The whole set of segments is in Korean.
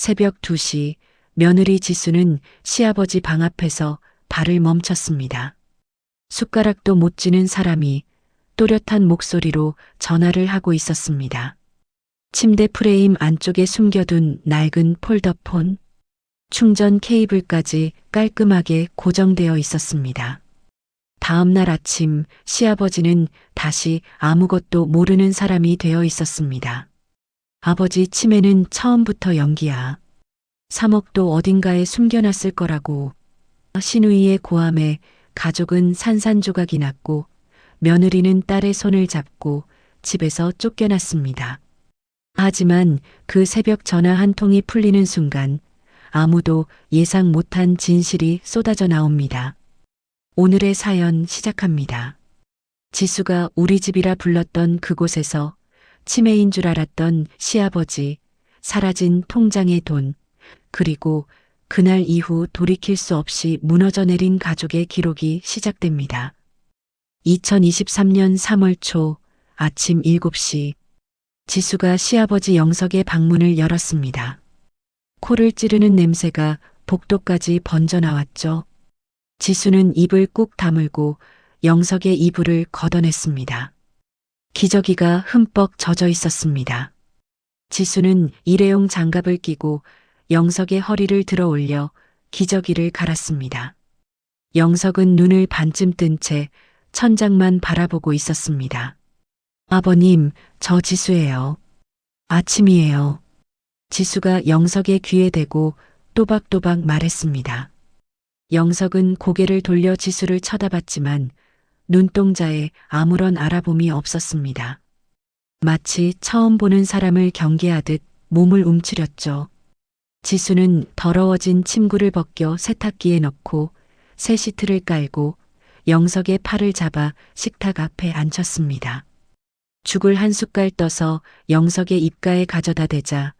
새벽 2시 며느리 지수는 시아버지 방 앞에서 발을 멈췄습니다. 숟가락도 못 쥐는 사람이 또렷한 목소리로 전화를 하고 있었습니다. 침대 프레임 안쪽에 숨겨둔 낡은 폴더폰, 충전 케이블까지 깔끔하게 고정되어 있었습니다. 다음 날 아침 시아버지는 다시 아무것도 모르는 사람이 되어 있었습니다. 아버지 치매는 처음부터 연기야. 3억도 어딘가에 숨겨놨을 거라고. 시누이의 고함에 가족은 산산조각이 났고 며느리는 딸의 손을 잡고 집에서 쫓겨났습니다. 하지만 그 새벽 전화 한 통이 풀리는 순간 아무도 예상 못한 진실이 쏟아져 나옵니다. 오늘의 사연 시작합니다. 지수가 우리 집이라 불렀던 그곳에서 치매인 줄 알았던 시아버지, 사라진 통장의 돈, 그리고 그날 이후 돌이킬 수 없이 무너져 내린 가족의 기록이 시작됩니다. 2023년 3월 초 아침 7시 지수가 시아버지 영석의 방문을 열었습니다. 코를 찌르는 냄새가 복도까지 번져 나왔죠. 지수는 입을 꾹 다물고 영석의 이불을 걷어냈습니다. 기저귀가 흠뻑 젖어 있었습니다. 지수는 일회용 장갑을 끼고 영석의 허리를 들어 올려 기저귀를 갈았습니다. 영석은 눈을 반쯤 뜬 채 천장만 바라보고 있었습니다. 아버님, 저 지수예요. 아침이에요. 지수가 영석의 귀에 대고 또박또박 말했습니다. 영석은 고개를 돌려 지수를 쳐다봤지만 눈동자에 아무런 알아봄이 없었습니다. 마치 처음 보는 사람을 경계하듯 몸을 움츠렸죠. 지수는 더러워진 침구를 벗겨 세탁기에 넣고 새 시트를 깔고 영석의 팔을 잡아 식탁 앞에 앉혔습니다. 죽을 한 숟갈 떠서 영석의 입가에 가져다 대자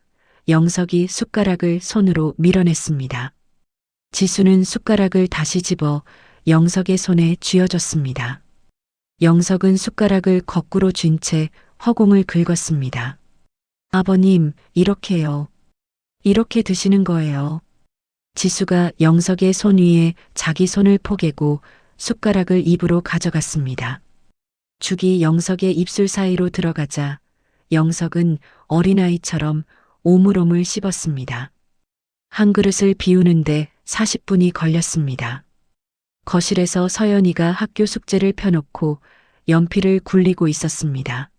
영석이 숟가락을 손으로 밀어냈습니다. 지수는 숟가락을 다시 집어 영석의 손에 쥐어줬습니다. 영석은 숟가락을 거꾸로 쥔 채 허공을 긁었습니다. 아버님, 이렇게요. 이렇게 드시는 거예요. 지수가 영석의 손 위에 자기 손을 포개고 숟가락을 입으로 가져갔습니다. 죽이 영석의 입술 사이로 들어가자 영석은 어린아이처럼 오물오물 씹었습니다. 한 그릇을 비우는데 40분이 걸렸습니다. 거실에서 서연이가 학교 숙제를 펴놓고 연필을 굴리고 있었습니다.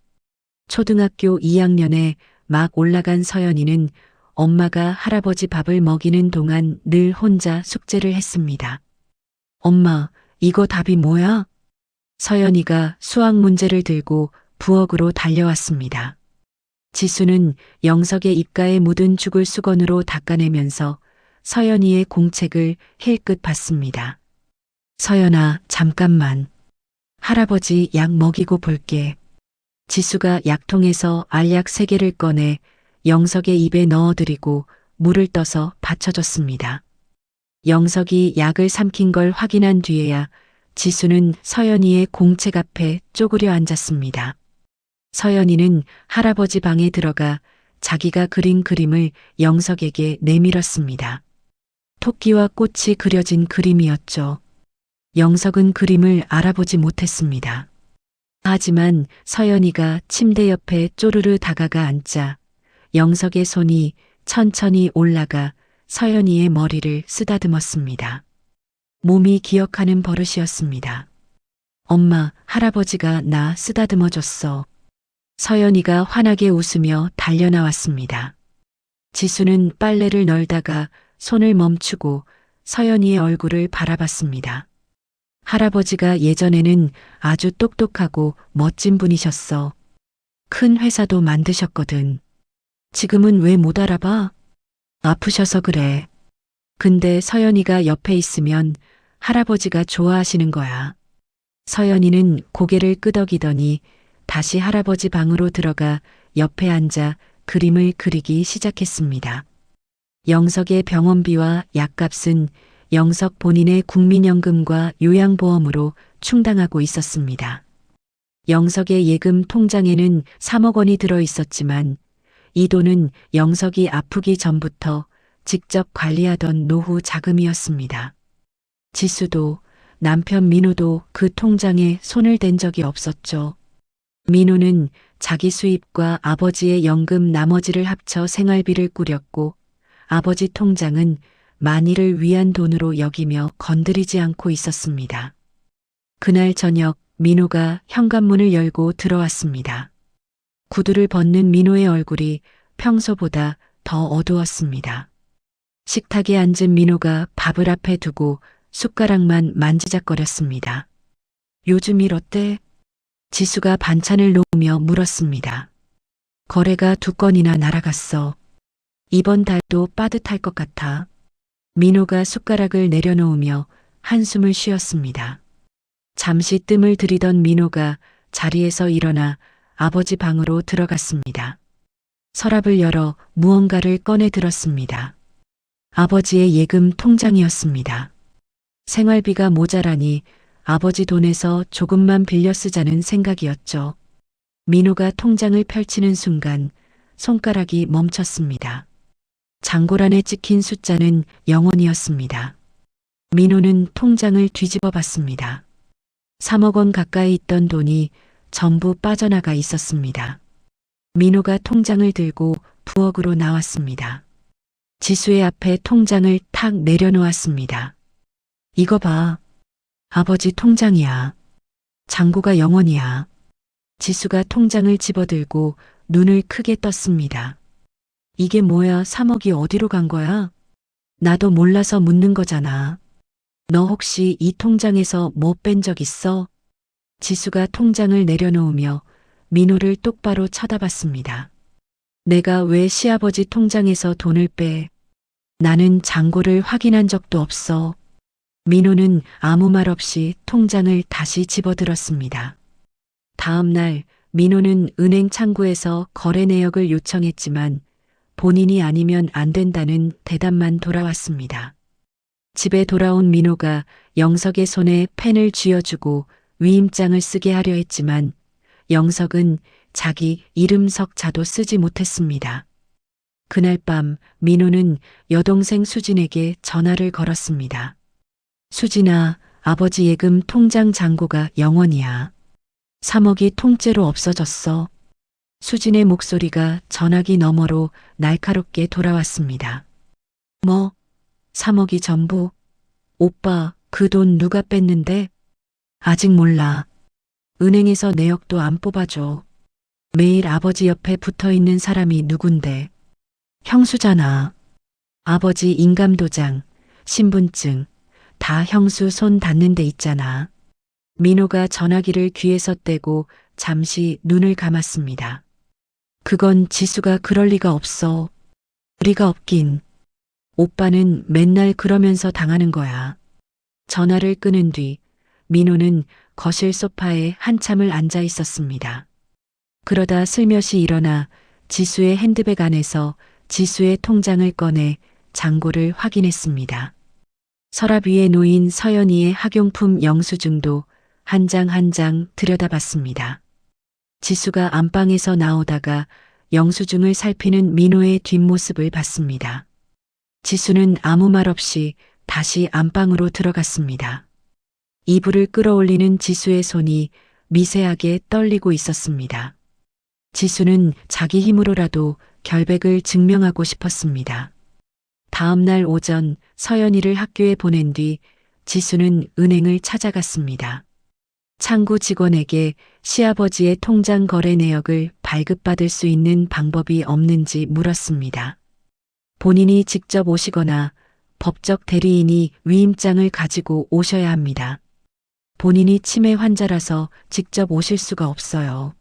초등학교 2학년에 막 올라간 서연이는 엄마가 할아버지 밥을 먹이는 동안 늘 혼자 숙제를 했습니다. 엄마, 이거 답이 뭐야? 서연이가 수학 문제를 들고 부엌으로 달려왔습니다. 지수는 영석의 입가에 묻은 죽을 수건으로 닦아내면서 서연이의 공책을 힐끗 봤습니다. 서연아, 잠깐만. 할아버지 약 먹이고 볼게. 지수가 약통에서 알약 3개를 꺼내 영석의 입에 넣어드리고 물을 떠서 받쳐줬습니다. 영석이 약을 삼킨 걸 확인한 뒤에야 지수는 서연이의 공책 앞에 쪼그려 앉았습니다. 서연이는 할아버지 방에 들어가 자기가 그린 그림을 영석에게 내밀었습니다. 토끼와 꽃이 그려진 그림이었죠. 영석은 그림을 알아보지 못했습니다. 하지만 서연이가 침대 옆에 쪼르르 다가가 앉자 영석의 손이 천천히 올라가 서연이의 머리를 쓰다듬었습니다. 몸이 기억하는 버릇이었습니다. 엄마, 할아버지가 나 쓰다듬어줬어. 서연이가 환하게 웃으며 달려나왔습니다. 지수는 빨래를 널다가 손을 멈추고 서연이의 얼굴을 바라봤습니다. 할아버지가 예전에는 아주 똑똑하고 멋진 분이셨어. 큰 회사도 만드셨거든. 지금은 왜 못 알아봐? 아프셔서 그래. 근데 서연이가 옆에 있으면 할아버지가 좋아하시는 거야. 서연이는 고개를 끄덕이더니 다시 할아버지 방으로 들어가 옆에 앉아 그림을 그리기 시작했습니다. 영석의 병원비와 약값은 영석 본인의 국민연금과 요양보험으로 충당하고 있었습니다. 영석의 예금 통장에는 3억 원이 들어 있었지만 이 돈은 영석이 아프기 전부터 직접 관리하던 노후 자금이었습니다. 지수도 남편 민호도 그 통장에 손을 댄 적이 없었죠. 민호는 자기 수입과 아버지의 연금 나머지를 합쳐 생활비를 꾸렸고 아버지 통장은 만일을 위한 돈으로 여기며 건드리지 않고 있었습니다. 그날 저녁 민호가 현관문을 열고 들어왔습니다. 구두를 벗는 민호의 얼굴이 평소보다 더 어두웠습니다. 식탁에 앉은 민호가 밥을 앞에 두고 숟가락만 만지작거렸습니다. 요즘 일 어때? 지수가 반찬을 놓으며 물었습니다. 거래가 2건이나 날아갔어. 이번 달도 빠듯할 것 같아. 민호가 숟가락을 내려놓으며 한숨을 쉬었습니다. 잠시 뜸을 들이던 민호가 자리에서 일어나 아버지 방으로 들어갔습니다. 서랍을 열어 무언가를 꺼내 들었습니다. 아버지의 예금 통장이었습니다. 생활비가 모자라니 아버지 돈에서 조금만 빌려 쓰자는 생각이었죠. 민호가 통장을 펼치는 순간 손가락이 멈췄습니다. 장고란에 찍힌 숫자는 0원이었습니다. 민호는 통장을 뒤집어 봤습니다. 3억 원 가까이 있던 돈이 전부 빠져나가 있었습니다. 민호가 통장을 들고 부엌으로 나왔습니다. 지수의 앞에 통장을 탁 내려놓았습니다. 이거 봐. 아버지 통장이야. 잔고가 0원이야. 지수가 통장을 집어들고 눈을 크게 떴습니다. 이게 뭐야? 3억이 어디로 간 거야? 나도 몰라서 묻는 거잖아. 너 혹시 이 통장에서 뭐 뺀 적 있어? 지수가 통장을 내려놓으며 민호를 똑바로 쳐다봤습니다. 내가 왜 시아버지 통장에서 돈을 빼? 나는 잔고를 확인한 적도 없어. 민호는 아무 말 없이 통장을 다시 집어들었습니다. 다음 날 민호는 은행 창구에서 거래 내역을 요청했지만 본인이 아니면 안 된다는 대답만 돌아왔습니다. 집에 돌아온 민호가 영석의 손에 펜을 쥐어주고 위임장을 쓰게 하려 했지만 영석은 자기 이름 석자도 쓰지 못했습니다. 그날 밤 민호는 여동생 수진에게 전화를 걸었습니다. 수진아, 아버지 예금 통장 잔고가 0원이야. 3억이 통째로 없어졌어. 수진의 목소리가 전화기 너머로 날카롭게 돌아왔습니다. 뭐? 3억이 전부? 오빠, 그 돈 누가 뺐는데? 아직 몰라. 은행에서 내역도 안 뽑아줘. 매일 아버지 옆에 붙어 있는 사람이 누군데? 형수잖아. 아버지 인감도장, 신분증, 다 형수 손 닿는 데 있잖아. 민호가 전화기를 귀에서 떼고 잠시 눈을 감았습니다. 그건 지수가 그럴 리가 없어. 우리가 없긴. 오빠는 맨날 그러면서 당하는 거야. 전화를 끊은 뒤 민호는 거실 소파에 한참을 앉아 있었습니다. 그러다 슬며시 일어나 지수의 핸드백 안에서 지수의 통장을 꺼내 잔고를 확인했습니다. 서랍 위에 놓인 서연이의 학용품 영수증도 한 장 한 장 들여다봤습니다. 지수가 안방에서 나오다가 영수증을 살피는 민호의 뒷모습을 봤습니다. 지수는 아무 말 없이 다시 안방으로 들어갔습니다. 이불을 끌어올리는 지수의 손이 미세하게 떨리고 있었습니다. 지수는 자기 힘으로라도 결백을 증명하고 싶었습니다. 다음 날 오전 서연이를 학교에 보낸 뒤 지수는 은행을 찾아갔습니다. 창구 직원에게 시아버지의 통장 거래 내역을 발급받을 수 있는 방법이 없는지 물었습니다. 본인이 직접 오시거나 법적 대리인이 위임장을 가지고 오셔야 합니다. 본인이 치매 환자라서 직접 오실 수가 없어요.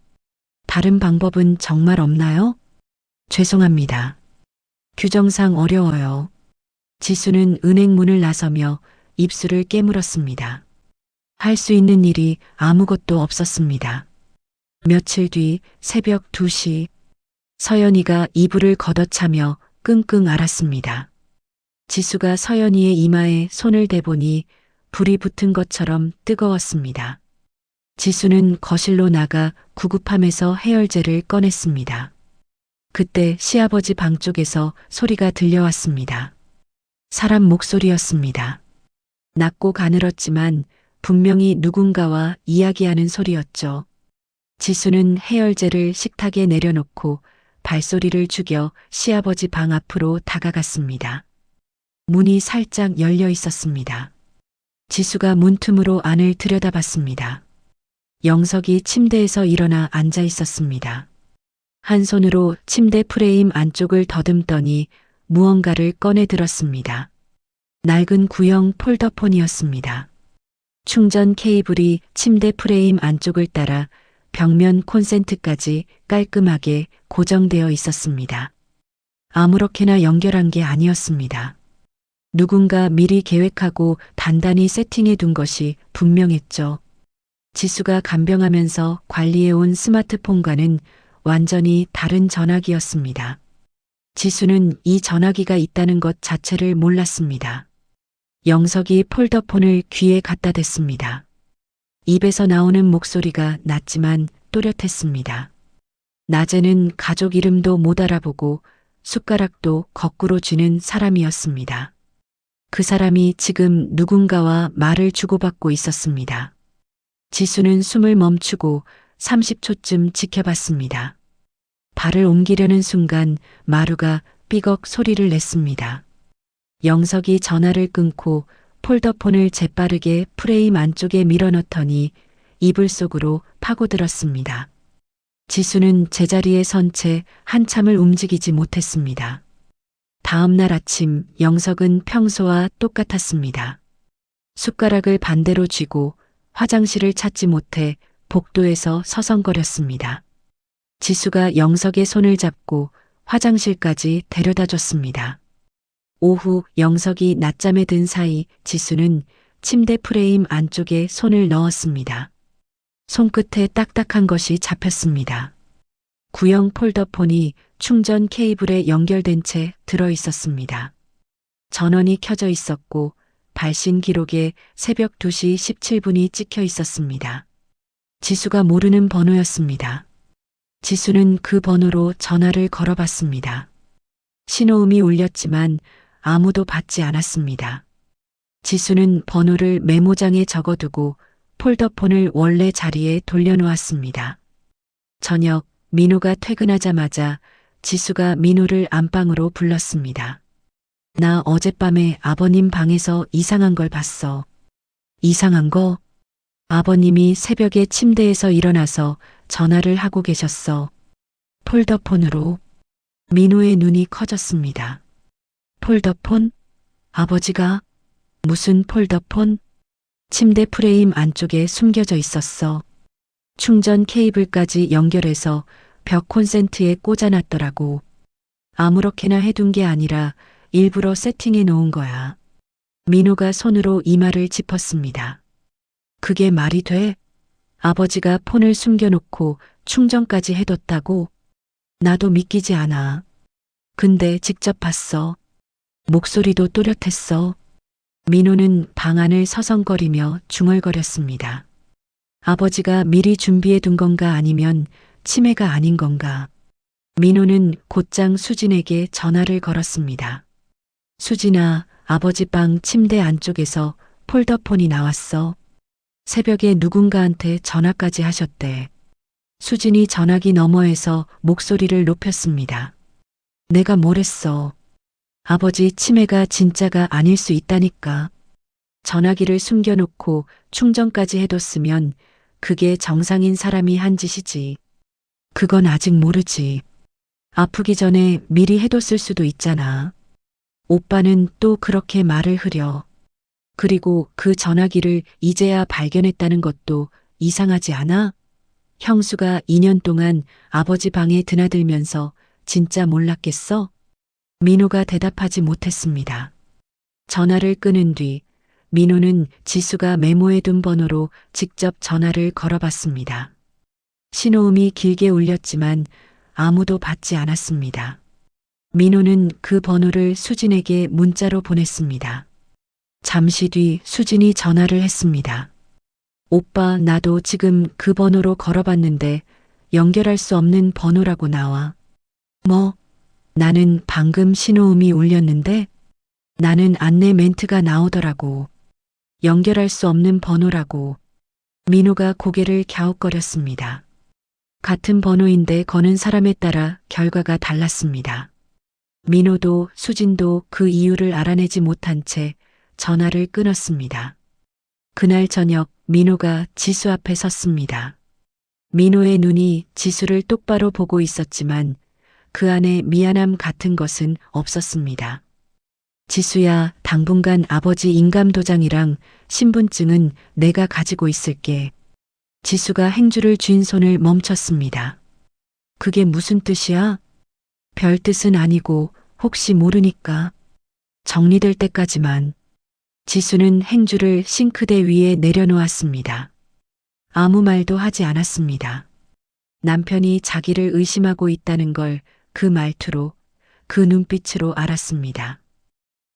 다른 방법은 정말 없나요? 죄송합니다. 규정상 어려워요. 지수는 은행 문을 나서며 입술을 깨물었습니다. 할 수 있는 일이 아무것도 없었습니다. 며칠 뒤 새벽 2시 서연이가 이불을 걷어차며 끙끙 앓았습니다. 지수가 서연이의 이마에 손을 대보니 불이 붙은 것처럼 뜨거웠습니다. 지수는 거실로 나가 구급함에서 해열제를 꺼냈습니다. 그때 시아버지 방 쪽에서 소리가 들려왔습니다. 사람 목소리였습니다. 낮고 가늘었지만 분명히 누군가와 이야기하는 소리였죠. 지수는 해열제를 식탁에 내려놓고 발소리를 죽여 시아버지 방 앞으로 다가갔습니다. 문이 살짝 열려 있었습니다. 지수가 문틈으로 안을 들여다봤습니다. 영석이 침대에서 일어나 앉아 있었습니다. 한 손으로 침대 프레임 안쪽을 더듬더니 무언가를 꺼내 들었습니다. 낡은 구형 폴더폰이었습니다. 충전 케이블이 침대 프레임 안쪽을 따라 벽면 콘센트까지 깔끔하게 고정되어 있었습니다. 아무렇게나 연결한 게 아니었습니다. 누군가 미리 계획하고 단단히 세팅해 둔 것이 분명했죠. 지수가 간병하면서 관리해온 스마트폰과는 완전히 다른 전화기였습니다. 지수는 이 전화기가 있다는 것 자체를 몰랐습니다. 영석이 폴더폰을 귀에 갖다 댔습니다. 입에서 나오는 목소리가 낮지만 또렷했습니다. 낮에는 가족 이름도 못 알아보고 숟가락도 거꾸로 쥐는 사람이었습니다. 그 사람이 지금 누군가와 말을 주고받고 있었습니다. 지수는 숨을 멈추고 30초쯤 지켜봤습니다. 발을 옮기려는 순간 마루가 삐걱 소리를 냈습니다. 영석이 전화를 끊고 폴더폰을 재빠르게 프레임 안쪽에 밀어넣더니 이불 속으로 파고들었습니다. 지수는 제자리에 선 채 한참을 움직이지 못했습니다. 다음 날 아침 영석은 평소와 똑같았습니다. 숟가락을 반대로 쥐고 화장실을 찾지 못해 복도에서 서성거렸습니다. 지수가 영석의 손을 잡고 화장실까지 데려다 줬습니다. 오후 영석이 낮잠에 든 사이 지수는 침대 프레임 안쪽에 손을 넣었습니다. 손끝에 딱딱한 것이 잡혔습니다. 구형 폴더폰이 충전 케이블에 연결된 채 들어 있었습니다. 전원이 켜져 있었고 발신 기록에 새벽 2시 17분이 찍혀 있었습니다. 지수가 모르는 번호였습니다. 지수는 그 번호로 전화를 걸어봤습니다. 신호음이 울렸지만 아무도 받지 않았습니다. 지수는 번호를 메모장에 적어두고 폴더폰을 원래 자리에 돌려놓았습니다. 저녁 민호가 퇴근하자마자 지수가 민호를 안방으로 불렀습니다. 나 어젯밤에 아버님 방에서 이상한 걸 봤어. 이상한 거? 아버님이 새벽에 침대에서 일어나서 전화를 하고 계셨어. 폴더폰으로. 민호의 눈이 커졌습니다. 폴더폰? 아버지가? 무슨 폴더폰? 침대 프레임 안쪽에 숨겨져 있었어. 충전 케이블까지 연결해서 벽 콘센트에 꽂아놨더라고. 아무렇게나 해둔 게 아니라 일부러 세팅해 놓은 거야. 민호가 손으로 이마를 짚었습니다. 그게 말이 돼? 아버지가 폰을 숨겨놓고 충전까지 해뒀다고? 나도 믿기지 않아. 근데 직접 봤어. 목소리도 또렷했어. 민호는 방 안을 서성거리며 중얼거렸습니다. 아버지가 미리 준비해 둔 건가 아니면 치매가 아닌 건가. 민호는 곧장 수진에게 전화를 걸었습니다. 수진아, 아버지 방 침대 안쪽에서 폴더폰이 나왔어. 새벽에 누군가한테 전화까지 하셨대. 수진이 전화기 너머에서 목소리를 높였습니다. 내가 뭘 했어. 아버지 치매가 진짜가 아닐 수 있다니까. 전화기를 숨겨놓고 충전까지 해뒀으면 그게 정상인 사람이 한 짓이지. 그건 아직 모르지. 아프기 전에 미리 해뒀을 수도 있잖아. 오빠는 또 그렇게 말을 흐려. 그리고 그 전화기를 이제야 발견했다는 것도 이상하지 않아? 형수가 2년 동안 아버지 방에 드나들면서 진짜 몰랐겠어? 민호가 대답하지 못했습니다. 전화를 끊은 뒤 민호는 지수가 메모해둔 번호로 직접 전화를 걸어봤습니다. 신호음이 길게 울렸지만 아무도 받지 않았습니다. 민호는 그 번호를 수진에게 문자로 보냈습니다. 잠시 뒤 수진이 전화를 했습니다. 오빠, 나도 지금 그 번호로 걸어봤는데 연결할 수 없는 번호라고 나와. 뭐, 나는 방금 신호음이 울렸는데 나는 안내 멘트가 나오더라고. 연결할 수 없는 번호라고. 민호가 고개를 갸웃거렸습니다. 같은 번호인데 거는 사람에 따라 결과가 달랐습니다. 민호도 수진도 그 이유를 알아내지 못한 채 전화를 끊었습니다. 그날 저녁 민호가 지수 앞에 섰습니다. 민호의 눈이 지수를 똑바로 보고 있었지만 그 안에 미안함 같은 것은 없었습니다. 지수야, 당분간 아버지 인감도장이랑 신분증은 내가 가지고 있을게. 지수가 행주를 쥔 손을 멈췄습니다. 그게 무슨 뜻이야? 별 뜻은 아니고 혹시 모르니까. 정리될 때까지만. 지수는 행주를 싱크대 위에 내려놓았습니다. 아무 말도 하지 않았습니다. 남편이 자기를 의심하고 있다는 걸 그 말투로, 그 눈빛으로 알았습니다.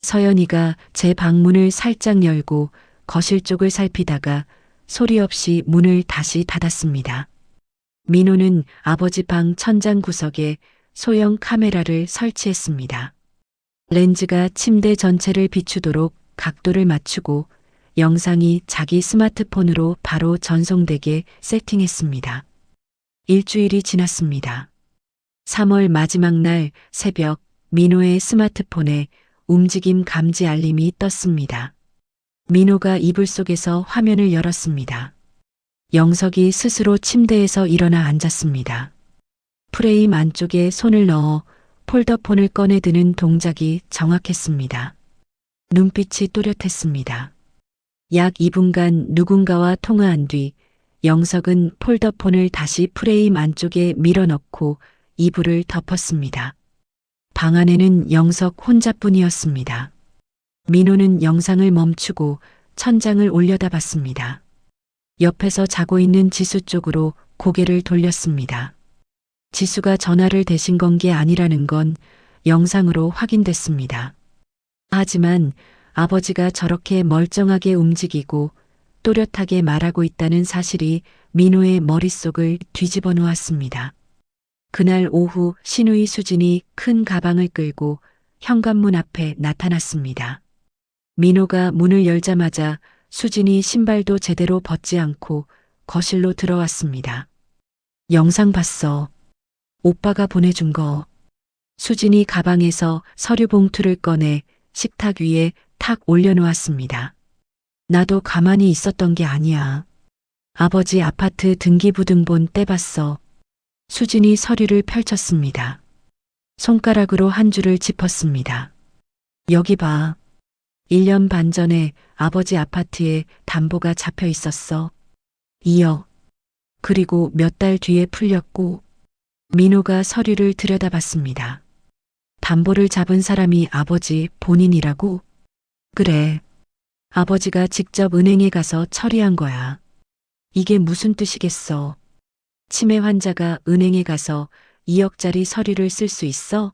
서연이가 제 방문을 살짝 열고 거실 쪽을 살피다가 소리 없이 문을 다시 닫았습니다. 민호는 아버지 방 천장 구석에 소형 카메라를 설치했습니다. 렌즈가 침대 전체를 비추도록 각도를 맞추고 영상이 자기 스마트폰으로 바로 전송되게 세팅했습니다. 일주일이 지났습니다. 3월 마지막 날 새벽 민호의 스마트폰에 움직임 감지 알림이 떴습니다. 민호가 이불 속에서 화면을 열었습니다. 영석이 스스로 침대에서 일어나 앉았습니다. 프레임 안쪽에 손을 넣어 폴더폰을 꺼내 드는 동작이 정확했습니다. 눈빛이 또렷했습니다. 약 2분간 누군가와 통화한 뒤 영석은 폴더폰을 다시 프레임 안쪽에 밀어넣고 이불을 덮었습니다. 방 안에는 영석 혼자뿐이었습니다. 민호는 영상을 멈추고 천장을 올려다봤습니다. 옆에서 자고 있는 지수 쪽으로 고개를 돌렸습니다. 지수가 전화를 대신 건 게 아니라는 건 영상으로 확인됐습니다. 하지만 아버지가 저렇게 멀쩡하게 움직이고 또렷하게 말하고 있다는 사실이 민호의 머릿속을 뒤집어 놓았습니다. 그날 오후 신우이 수진이 큰 가방을 끌고 현관문 앞에 나타났습니다. 민호가 문을 열자마자 수진이 신발도 제대로 벗지 않고 거실로 들어왔습니다. 영상 봤어. 오빠가 보내준 거. 수진이 가방에서 서류 봉투를 꺼내 식탁 위에 탁 올려놓았습니다. 나도 가만히 있었던 게 아니야. 아버지 아파트 등기부등본 떼봤어. 수진이 서류를 펼쳤습니다. 손가락으로 한 줄을 짚었습니다. 여기 봐. 1년 반 전에 아버지 아파트에 담보가 잡혀 있었어. 2억. 그리고 몇 달 뒤에 풀렸고. 민호가 서류를 들여다봤습니다. 담보를 잡은 사람이 아버지 본인이라고? 그래. 아버지가 직접 은행에 가서 처리한 거야. 이게 무슨 뜻이겠어? 치매 환자가 은행에 가서 2억짜리 서류를 쓸 수 있어?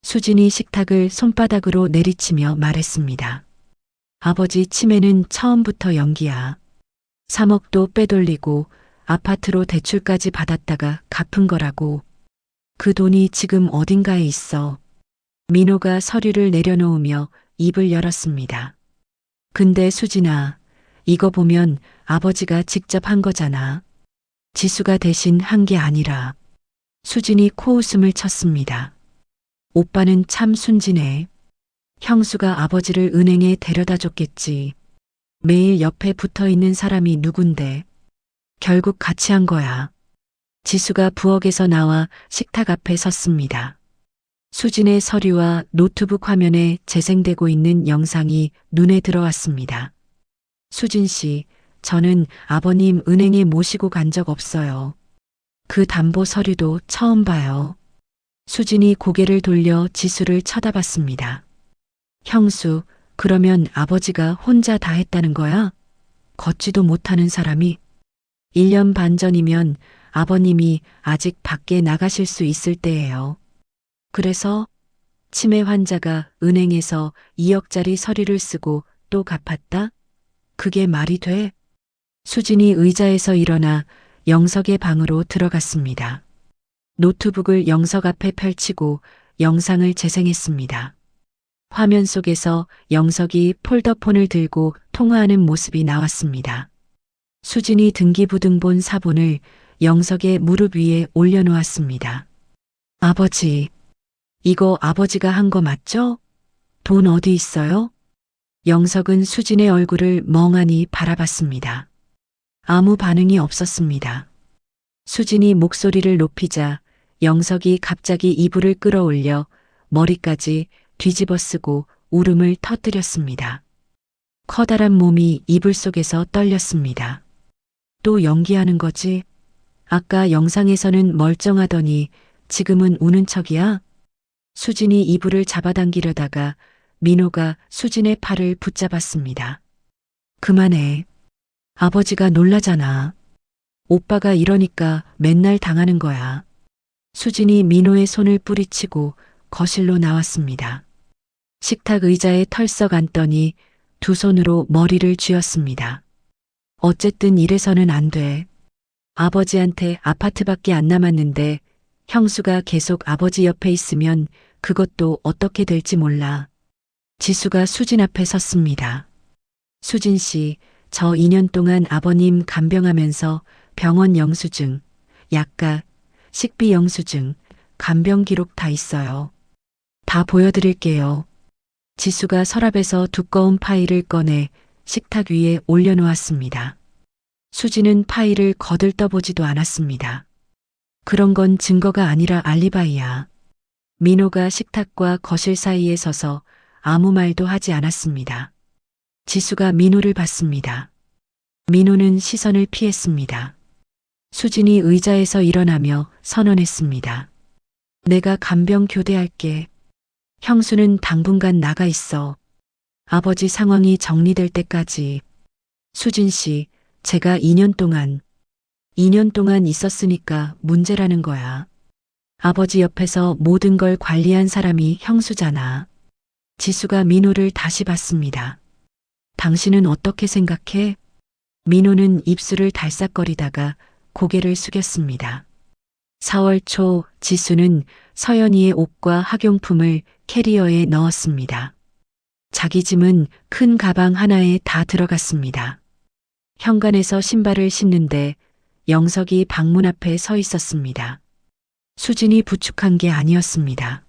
수진이 식탁을 손바닥으로 내리치며 말했습니다. 아버지 치매는 처음부터 연기야. 3억도 빼돌리고 아파트로 대출까지 받았다가 갚은 거라고. 그 돈이 지금 어딘가에 있어. 민호가 서류를 내려놓으며 입을 열었습니다. 근데 수진아, 이거 보면 아버지가 직접 한 거잖아. 지수가 대신 한 게 아니라. 수진이 코웃음을 쳤습니다. 오빠는 참 순진해. 형수가 아버지를 은행에 데려다 줬겠지. 매일 옆에 붙어 있는 사람이 누군데. 결국 같이 한 거야. 지수가 부엌에서 나와 식탁 앞에 섰습니다. 수진의 서류와 노트북 화면에 재생되고 있는 영상이 눈에 들어왔습니다. 수진 씨, 저는 아버님 은행에 모시고 간 적 없어요. 그 담보 서류도 처음 봐요. 수진이 고개를 돌려 지수를 쳐다봤습니다. 형수, 그러면 아버지가 혼자 다 했다는 거야? 걷지도 못하는 사람이? 1년 반 전이면 아버님이 아직 밖에 나가실 수 있을 때예요. 그래서 치매 환자가 은행에서 2억짜리 서류를 쓰고 또 갚았다? 그게 말이 돼? 수진이 의자에서 일어나 영석의 방으로 들어갔습니다. 노트북을 영석 앞에 펼치고 영상을 재생했습니다. 화면 속에서 영석이 폴더폰을 들고 통화하는 모습이 나왔습니다. 수진이 등기부등본 사본을 영석의 무릎 위에 올려놓았습니다. 아버지, 이거 아버지가 한 거 맞죠? 돈 어디 있어요? 영석은 수진의 얼굴을 멍하니 바라봤습니다. 아무 반응이 없었습니다. 수진이 목소리를 높이자 영석이 갑자기 이불을 끌어올려 머리까지 뒤집어 쓰고 울음을 터뜨렸습니다. 커다란 몸이 이불 속에서 떨렸습니다. 또 연기하는 거지? 아까 영상에서는 멀쩡하더니 지금은 우는 척이야? 수진이 이불을 잡아당기려다가 민호가 수진의 팔을 붙잡았습니다. 그만해. 아버지가 놀라잖아. 오빠가 이러니까 맨날 당하는 거야. 수진이 민호의 손을 뿌리치고 거실로 나왔습니다. 식탁 의자에 털썩 앉더니 두 손으로 머리를 쥐었습니다. 어쨌든 이래서는 안 돼. 아버지한테 아파트밖에 안 남았는데 형수가 계속 아버지 옆에 있으면 그것도 어떻게 될지 몰라. 지수가 수진 앞에 섰습니다. 수진 씨, 저 2년 동안 아버님 간병하면서 병원 영수증, 약가, 식비 영수증, 간병 기록 다 있어요. 다 보여드릴게요. 지수가 서랍에서 두꺼운 파일을 꺼내 식탁 위에 올려놓았습니다. 수진은 파일을 거들떠보지도 않았습니다. 그런 건 증거가 아니라 알리바이야. 민호가 식탁과 거실 사이에 서서 아무 말도 하지 않았습니다. 지수가 민호를 봤습니다. 민호는 시선을 피했습니다. 수진이 의자에서 일어나며 선언했습니다. 내가 간병 교대할게. 형수는 당분간 나가 있어. 아버지 상황이 정리될 때까지. 수진 씨, 제가 2년 동안 있었으니까 문제라는 거야. 아버지 옆에서 모든 걸 관리한 사람이 형수잖아. 지수가 민호를 다시 봤습니다. 당신은 어떻게 생각해? 민호는 입술을 달싹거리다가 고개를 숙였습니다. 4월 초 지수는 서연이의 옷과 학용품을 캐리어에 넣었습니다. 자기 짐은 큰 가방 하나에 다 들어갔습니다. 현관에서 신발을 신는데 영석이 방문 앞에 서 있었습니다. 수진이 부축한 게 아니었습니다.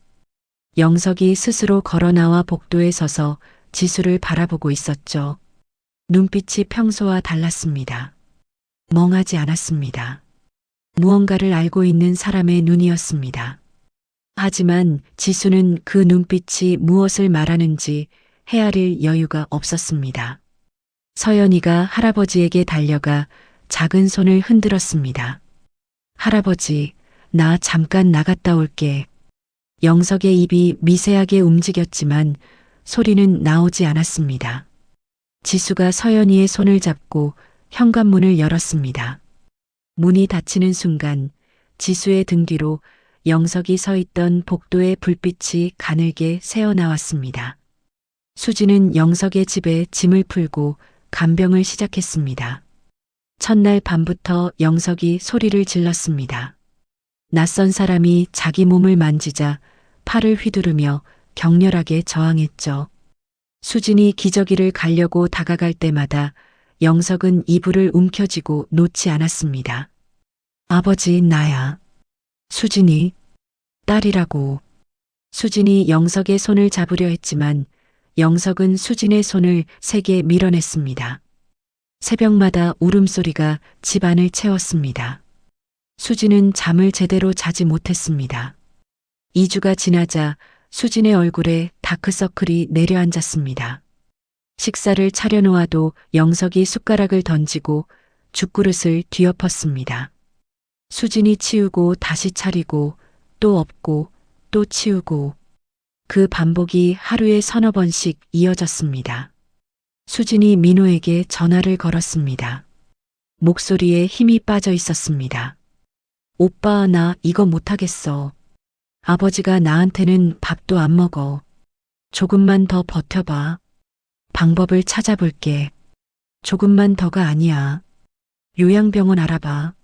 영석이 스스로 걸어 나와 복도에 서서 지수를 바라보고 있었죠. 눈빛이 평소와 달랐습니다. 멍하지 않았습니다. 무언가를 알고 있는 사람의 눈이었습니다. 하지만 지수는 그 눈빛이 무엇을 말하는지 헤아릴 여유가 없었습니다. 서연이가 할아버지에게 달려가 작은 손을 흔들었습니다. 할아버지, 나 잠깐 나갔다 올게. 영석의 입이 미세하게 움직였지만 소리는 나오지 않았습니다. 지수가 서연이의 손을 잡고 현관문을 열었습니다. 문이 닫히는 순간 지수의 등 뒤로 영석이 서 있던 복도의 불빛이 가늘게 새어나왔습니다. 수지는 영석의 집에 짐을 풀고 간병을 시작했습니다. 첫날 밤부터 영석이 소리를 질렀습니다. 낯선 사람이 자기 몸을 만지자 팔을 휘두르며 격렬하게 저항했죠. 수진이 기저귀를 가려고 다가갈 때마다 영석은 이불을 움켜쥐고 놓지 않았습니다. 아버지, 나야. 수진이, 딸이라고. 수진이 영석의 손을 잡으려 했지만 영석은 수진의 손을 세게 밀어냈습니다. 새벽마다 울음소리가 집안을 채웠습니다. 수진은 잠을 제대로 자지 못했습니다. 2주가 지나자 수진의 얼굴에 다크서클이 내려앉았습니다. 식사를 차려놓아도 영석이 숟가락을 던지고 죽그릇을 뒤엎었습니다. 수진이 치우고 다시 차리고 또 엎고 또 치우고 그 반복이 하루에 서너 번씩 이어졌습니다. 수진이 민호에게 전화를 걸었습니다. 목소리에 힘이 빠져 있었습니다. 오빠, 나 이거 못하겠어. 아버지가 나한테는 밥도 안 먹어. 조금만 더 버텨봐. 방법을 찾아볼게. 조금만 더가 아니야. 요양병원 알아봐.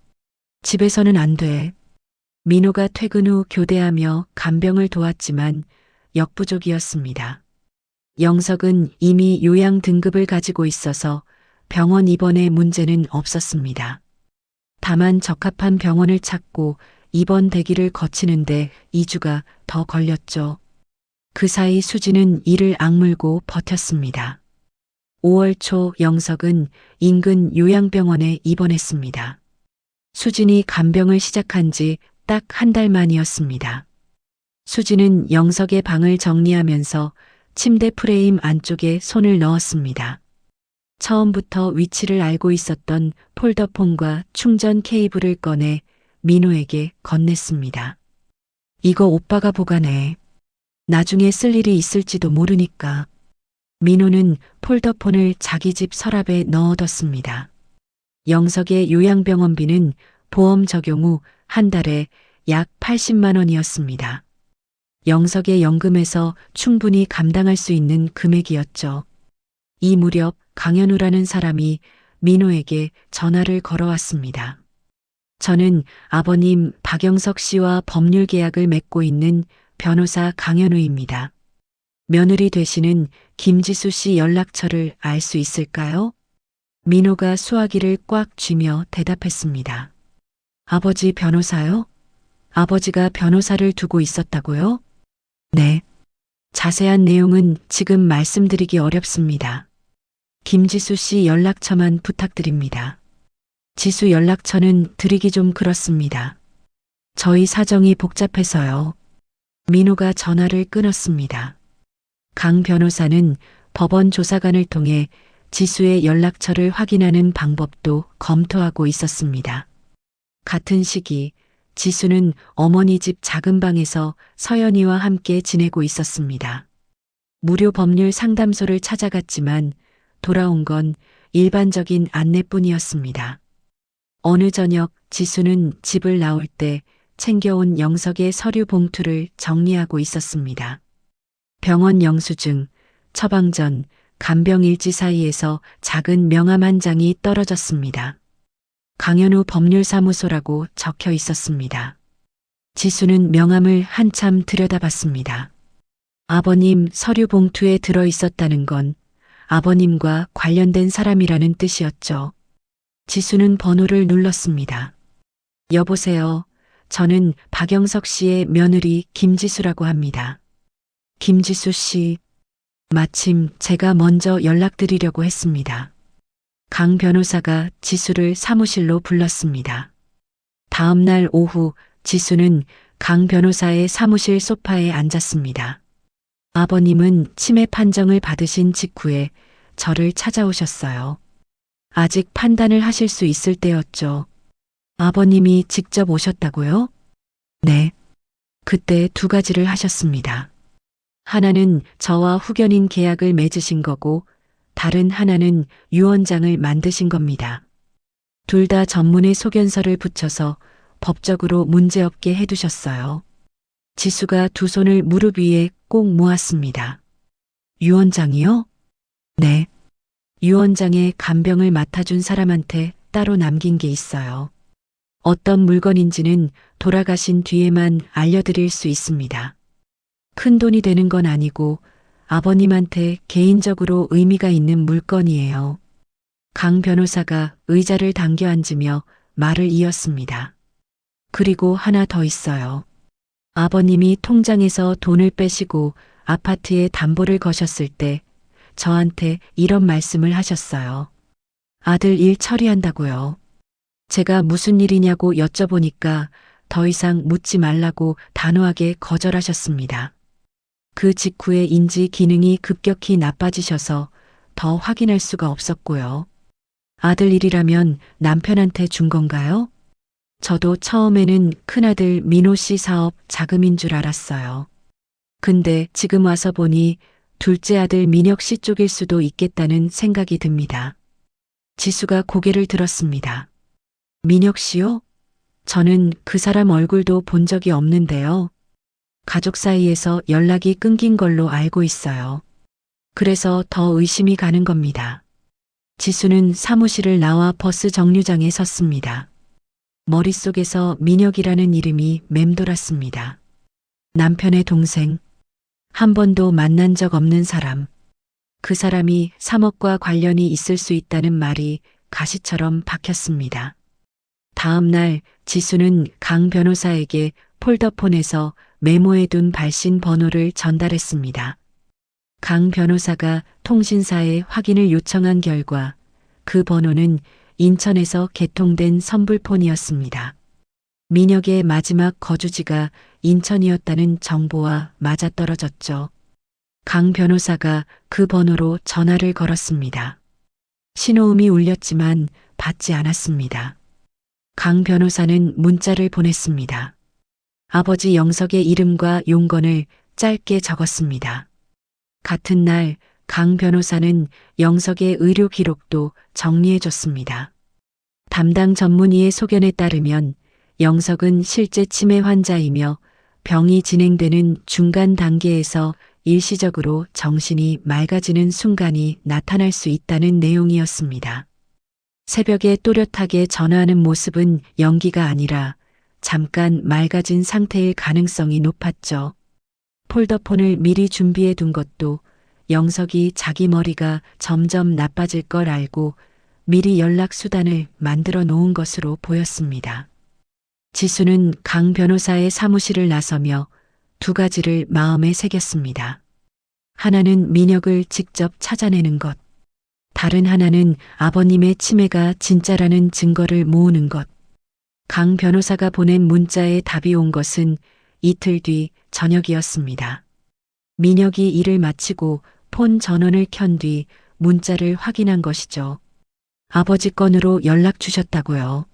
집에서는 안 돼. 민호가 퇴근 후 교대하며 간병을 도왔지만 역부족이었습니다. 영석은 이미 요양 등급을 가지고 있어서 병원 입원에 문제는 없었습니다. 다만 적합한 병원을 찾고 입원 대기를 거치는데 2주가 더 걸렸죠. 그 사이 수지는 이를 악물고 버텼습니다. 5월 초 영석은 인근 요양병원에 입원했습니다. 수진이 간병을 시작한 지 딱 한 달 만이었습니다. 수진은 영석의 방을 정리하면서 침대 프레임 안쪽에 손을 넣었습니다. 처음부터 위치를 알고 있었던 폴더폰과 충전 케이블을 꺼내 민호에게 건넸습니다. 이거 오빠가 보관해. 나중에 쓸 일이 있을지도 모르니까. 민호는 폴더폰을 자기 집 서랍에 넣어뒀습니다. 영석의 요양병원비는 보험 적용 후 한 달에 약 80만 원이었습니다. 영석의 연금에서 충분히 감당할 수 있는 금액이었죠. 이 무렵 강현우라는 사람이 민호에게 전화를 걸어왔습니다. 저는 아버님 박영석 씨와 법률 계약을 맺고 있는 변호사 강현우입니다. 며느리 되시는 김지수 씨 연락처를 알 수 있을까요? 민호가 수화기를 꽉 쥐며 대답했습니다. 아버지 변호사요? 아버지가 변호사를 두고 있었다고요? 네. 자세한 내용은 지금 말씀드리기 어렵습니다. 김지수 씨 연락처만 부탁드립니다. 지수 연락처는 드리기 좀 그렇습니다. 저희 사정이 복잡해서요. 민호가 전화를 끊었습니다. 강 변호사는 법원 조사관을 통해 지수의 연락처를 확인하는 방법도 검토하고 있었습니다. 같은 시기 지수는 어머니 집 작은 방에서 서연이와 함께 지내고 있었습니다. 무료 법률 상담소를 찾아갔지만 돌아온 건 일반적인 안내뿐이었습니다. 어느 저녁 지수는 집을 나올 때 챙겨온 영석의 서류 봉투를 정리하고 있었습니다. 병원 영수증, 처방전, 간병일지 사이에서 작은 명함 한 장이 떨어졌습니다. 강현우 법률사무소라고 적혀 있었습니다. 지수는 명함을 한참 들여다봤습니다. 아버님 서류 봉투에 들어 있었다는 건 아버님과 관련된 사람이라는 뜻이었죠. 지수는 번호를 눌렀습니다. 여보세요. 저는 박영석 씨의 며느리 김지수라고 합니다. 김지수 씨, 마침 제가 먼저 연락드리려고 했습니다. 강 변호사가 지수를 사무실로 불렀습니다. 다음 날 오후 지수는 강 변호사의 사무실 소파에 앉았습니다. 아버님은 치매 판정을 받으신 직후에 저를 찾아오셨어요. 아직 판단을 하실 수 있을 때였죠. 아버님이 직접 오셨다고요? 네. 그때 두 가지를 하셨습니다. 하나는 저와 후견인 계약을 맺으신 거고 다른 하나는 유언장을 만드신 겁니다. 둘 다 전문의 소견서를 붙여서 법적으로 문제없게 해두셨어요. 지수가 두 손을 무릎 위에 꼭 모았습니다. 유언장이요? 네. 유언장에 간병을 맡아준 사람한테 따로 남긴 게 있어요. 어떤 물건인지는 돌아가신 뒤에만 알려드릴 수 있습니다. 큰 돈이 되는 건 아니고 아버님한테 개인적으로 의미가 있는 물건이에요. 강 변호사가 의자를 당겨 앉으며 말을 이었습니다. 그리고 하나 더 있어요. 아버님이 통장에서 돈을 빼시고 아파트에 담보를 거셨을 때 저한테 이런 말씀을 하셨어요. 아들 일 처리한다고요. 제가 무슨 일이냐고 여쭤보니까 더 이상 묻지 말라고 단호하게 거절하셨습니다. 그 직후에 인지 기능이 급격히 나빠지셔서 더 확인할 수가 없었고요. 아들 일이라면 남편한테 준 건가요? 저도 처음에는 큰아들 민호 씨 사업 자금인 줄 알았어요. 근데 지금 와서 보니 둘째 아들 민혁 씨 쪽일 수도 있겠다는 생각이 듭니다. 지수가 고개를 들었습니다. 민혁 씨요? 저는 그 사람 얼굴도 본 적이 없는데요. 가족 사이에서 연락이 끊긴 걸로 알고 있어요. 그래서 더 의심이 가는 겁니다. 지수는 사무실을 나와 버스 정류장에 섰습니다. 머릿속에서 민혁이라는 이름이 맴돌았습니다. 남편의 동생. 한 번도 만난 적 없는 사람. 그 사람이 3억과 관련이 있을 수 있다는 말이 가시처럼 박혔습니다. 다음 날 지수는 강 변호사에게 폴더폰에서 메모해둔 발신 번호를 전달했습니다. 강 변호사가 통신사에 확인을 요청한 결과 그 번호는 인천에서 개통된 선불폰이었습니다. 민혁의 마지막 거주지가 인천이었다는 정보와 맞아떨어졌죠. 강 변호사가 그 번호로 전화를 걸었습니다. 신호음이 울렸지만 받지 않았습니다. 강 변호사는 문자를 보냈습니다. 아버지 영석의 이름과 용건을 짧게 적었습니다. 같은 날 강 변호사는 영석의 의료 기록도 정리해줬습니다. 담당 전문의의 소견에 따르면 영석은 실제 치매 환자이며 병이 진행되는 중간 단계에서 일시적으로 정신이 맑아지는 순간이 나타날 수 있다는 내용이었습니다. 새벽에 또렷하게 전화하는 모습은 연기가 아니라 잠깐 맑아진 상태일 가능성이 높았죠. 폴더폰을 미리 준비해 둔 것도 영석이 자기 머리가 점점 나빠질 걸 알고 미리 연락 수단을 만들어 놓은 것으로 보였습니다. 지수는 강 변호사의 사무실을 나서며 두 가지를 마음에 새겼습니다. 하나는 민혁을 직접 찾아내는 것. 다른 하나는 아버님의 치매가 진짜라는 증거를 모으는 것. 강 변호사가 보낸 문자에 답이 온 것은 이틀 뒤 저녁이었습니다. 민혁이 일을 마치고 폰 전원을 켠 뒤 문자를 확인한 것이죠. 아버지 건으로 연락 주셨다고요.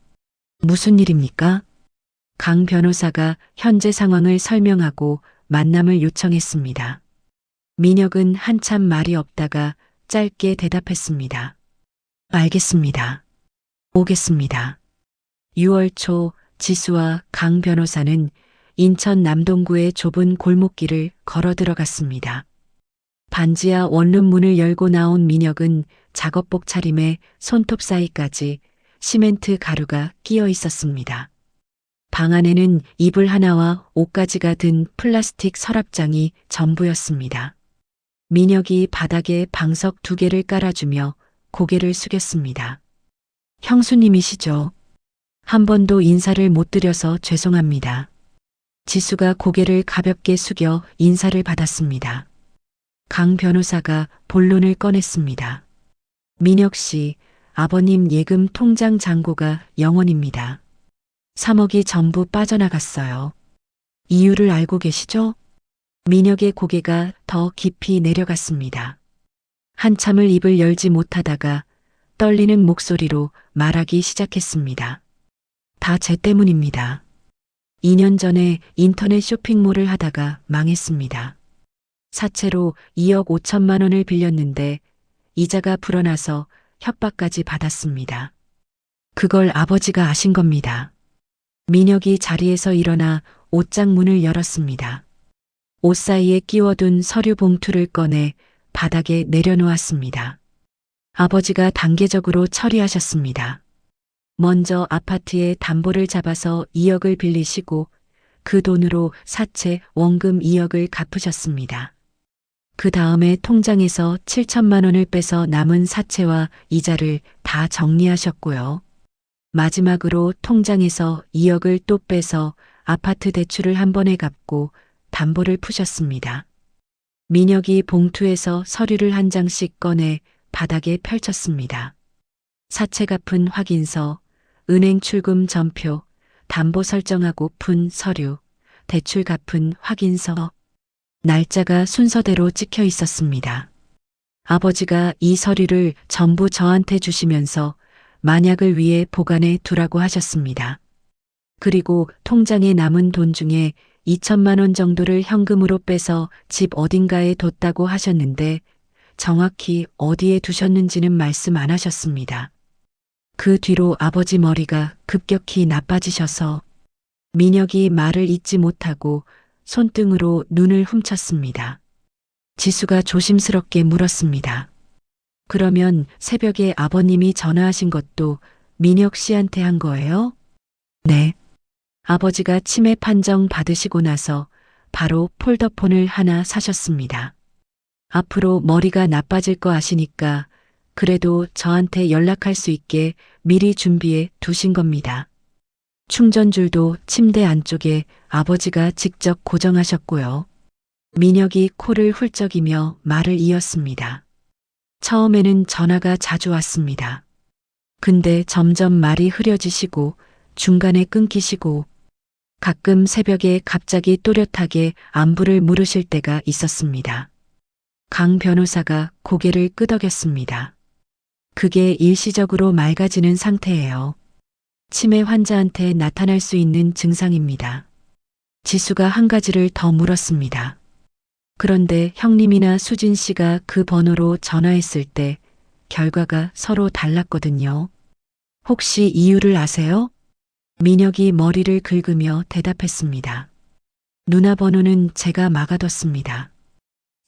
무슨 일입니까? 강 변호사가 현재 상황을 설명하고 만남을 요청했습니다. 민혁은 한참 말이 없다가 짧게 대답했습니다. 알겠습니다. 오겠습니다. 6월 초 지수와 강 변호사는 인천 남동구의 좁은 골목길을 걸어 들어갔습니다. 반지하 원룸 문을 열고 나온 민혁은 작업복 차림에 손톱 사이까지 시멘트 가루가 끼어 있었습니다. 방 안에는 이불 하나와 옷가지가 든 플라스틱 서랍장이 전부였습니다. 민혁이 바닥에 방석 2개를 깔아주며 고개를 숙였습니다. 형수님이시죠? 한 번도 인사를 못 드려서 죄송합니다. 지수가 고개를 가볍게 숙여 인사를 받았습니다. 강 변호사가 본론을 꺼냈습니다. 민혁 씨, 아버님 예금 통장 잔고가 0원입니다. 3억이 전부 빠져나갔어요. 이유를 알고 계시죠? 민혁의 고개가 더 깊이 내려갔습니다. 한참을 입을 열지 못하다가 떨리는 목소리로 말하기 시작했습니다. 다 제 때문입니다. 2년 전에 인터넷 쇼핑몰을 하다가 망했습니다. 사채로 2억 5천만 원을 빌렸는데 이자가 불어나서 협박까지 받았습니다. 그걸 아버지가 아신 겁니다. 민혁이 자리에서 일어나 옷장 문을 열었습니다. 옷 사이에 끼워둔 서류 봉투를 꺼내 바닥에 내려놓았습니다. 아버지가 단계적으로 처리하셨습니다. 먼저 아파트에 담보를 잡아서 2억을 빌리시고 그 돈으로 사채 원금 2억을 갚으셨습니다. 그 다음에 통장에서 7천만 원을 빼서 남은 사채와 이자를 다 정리하셨고요. 마지막으로 통장에서 2억을 또 빼서 아파트 대출을 한 번에 갚고 담보를 푸셨습니다. 민혁이 봉투에서 서류를 한 장씩 꺼내 바닥에 펼쳤습니다. 사채 갚은 확인서, 은행 출금 전표, 담보 설정하고 푼 서류, 대출 갚은 확인서. 날짜가 순서대로 찍혀 있었습니다. 아버지가 이 서류를 전부 저한테 주시면서 만약을 위해 보관해 두라고 하셨습니다. 그리고 통장에 남은 돈 중에 2천만 원 정도를 현금으로 빼서 집 어딘가에 뒀다고 하셨는데 정확히 어디에 두셨는지는 말씀 안 하셨습니다. 그 뒤로 아버지 머리가 급격히 나빠지셔서 민혁이 말을 잇지 못하고 손등으로 눈을 훔쳤습니다. 지수가 조심스럽게 물었습니다. 그러면 새벽에 아버님이 전화하신 것도 민혁 씨한테 한 거예요? 네. 아버지가 치매 판정 받으시고 나서 바로 폴더폰을 하나 사셨습니다. 앞으로 머리가 나빠질 거 아시니까 그래도 저한테 연락할 수 있게 미리 준비해 두신 겁니다. 충전줄도 침대 안쪽에 아버지가 직접 고정하셨고요. 민혁이 코를 훌쩍이며 말을 이었습니다. 처음에는 전화가 자주 왔습니다. 근데 점점 말이 흐려지시고 중간에 끊기시고 가끔 새벽에 갑자기 또렷하게 안부를 물으실 때가 있었습니다. 강 변호사가 고개를 끄덕였습니다. 그게 일시적으로 맑아지는 상태예요. 치매 환자한테 나타날 수 있는 증상입니다. 지수가 한 가지를 더 물었습니다. 그런데 형님이나 수진 씨가 그 번호로 전화했을 때 결과가 서로 달랐거든요. 혹시 이유를 아세요? 민혁이 머리를 긁으며 대답했습니다. 누나 번호는 제가 막아뒀습니다.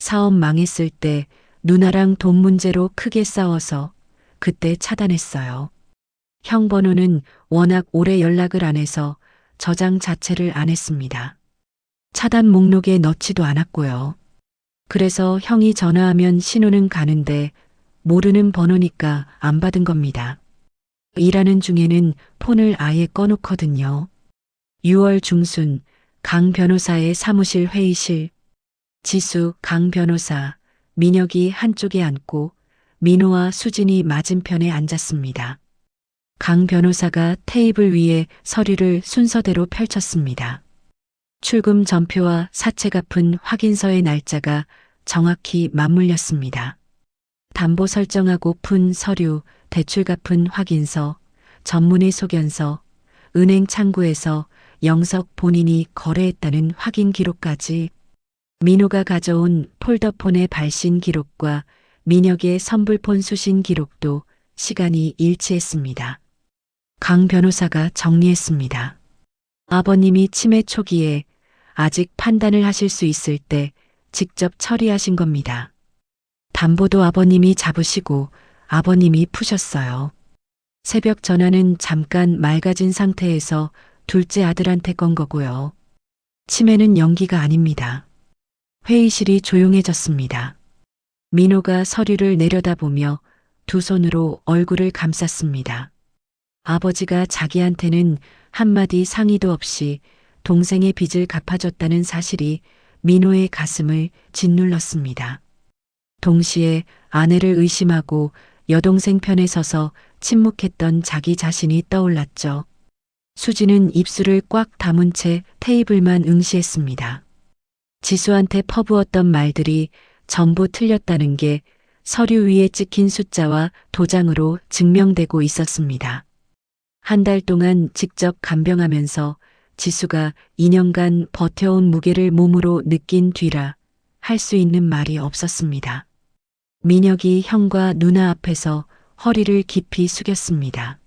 사업 망했을 때 누나랑 돈 문제로 크게 싸워서 그때 차단했어요. 형 번호는 워낙 오래 연락을 안 해서 저장 자체를 안 했습니다. 차단 목록에 넣지도 않았고요. 그래서 형이 전화하면 신호는 가는데 모르는 번호니까 안 받은 겁니다. 일하는 중에는 폰을 아예 꺼놓거든요. 6월 중순 강 변호사의 사무실 회의실. 지수, 강 변호사, 민혁이 한쪽에 앉고 민호와 수진이 맞은편에 앉았습니다. 강 변호사가 테이블 위에 서류를 순서대로 펼쳤습니다. 출금 전표와 사채 갚은 확인서의 날짜가 정확히 맞물렸습니다. 담보 설정하고 푼 서류, 대출 갚은 확인서, 전문의 소견서, 은행 창구에서 영석 본인이 거래했다는 확인 기록까지 민호가 가져온 폴더폰의 발신 기록과 민혁의 선불폰 수신 기록도 시간이 일치했습니다. 강 변호사가 정리했습니다. 아버님이 치매 초기에 아직 판단을 하실 수 있을 때 직접 처리하신 겁니다. 담보도 아버님이 잡으시고 아버님이 푸셨어요. 새벽 전화는 잠깐 맑아진 상태에서 둘째 아들한테 건 거고요. 치매는 연기가 아닙니다. 회의실이 조용해졌습니다. 민호가 서류를 내려다보며 두 손으로 얼굴을 감쌌습니다. 아버지가 자기한테는 한마디 상의도 없이 동생의 빚을 갚아줬다는 사실이 민호의 가슴을 짓눌렀습니다. 동시에 아내를 의심하고 여동생 편에 서서 침묵했던 자기 자신이 떠올랐죠. 수지는 입술을 꽉 다문 채 테이블만 응시했습니다. 지수한테 퍼부었던 말들이 전부 틀렸다는 게 서류 위에 찍힌 숫자와 도장으로 증명되고 있었습니다. 한 달 동안 직접 간병하면서 지수가 2년간 버텨온 무게를 몸으로 느낀 뒤라 할 수 있는 말이 없었습니다. 민혁이 형과 누나 앞에서 허리를 깊이 숙였습니다.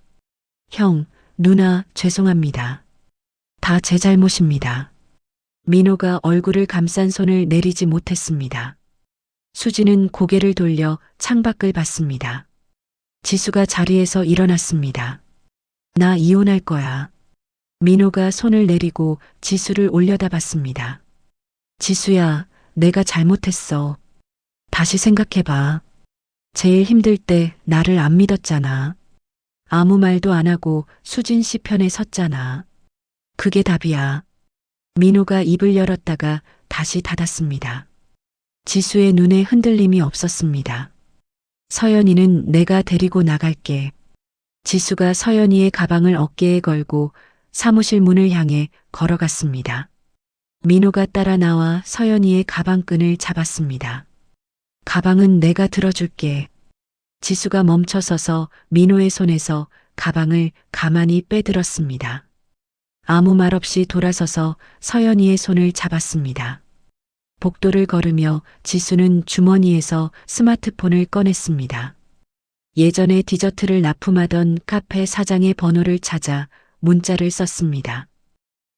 형, 누나 죄송합니다. 다 제 잘못입니다. 민호가 얼굴을 감싼 손을 내리지 못했습니다. 수지는 고개를 돌려 창밖을 봤습니다. 지수가 자리에서 일어났습니다. 나 이혼할 거야. 민호가 손을 내리고 지수를 올려다봤습니다. 지수야, 내가 잘못했어. 다시 생각해봐. 제일 힘들 때 나를 안 믿었잖아. 아무 말도 안 하고 수진 씨 편에 섰잖아. 그게 답이야. 민호가 입을 열었다가 다시 닫았습니다. 지수의 눈에 흔들림이 없었습니다. 서연이는 내가 데리고 나갈게. 지수가 서연이의 가방을 어깨에 걸고 사무실 문을 향해 걸어갔습니다. 민호가 따라 나와 서연이의 가방끈을 잡았습니다. 가방은 내가 들어줄게. 지수가 멈춰서서 민호의 손에서 가방을 가만히 빼들었습니다. 아무 말 없이 돌아서서 서연이의 손을 잡았습니다. 복도를 걸으며 지수는 주머니에서 스마트폰을 꺼냈습니다. 예전에 디저트를 납품하던 카페 사장의 번호를 찾아 문자를 썼습니다.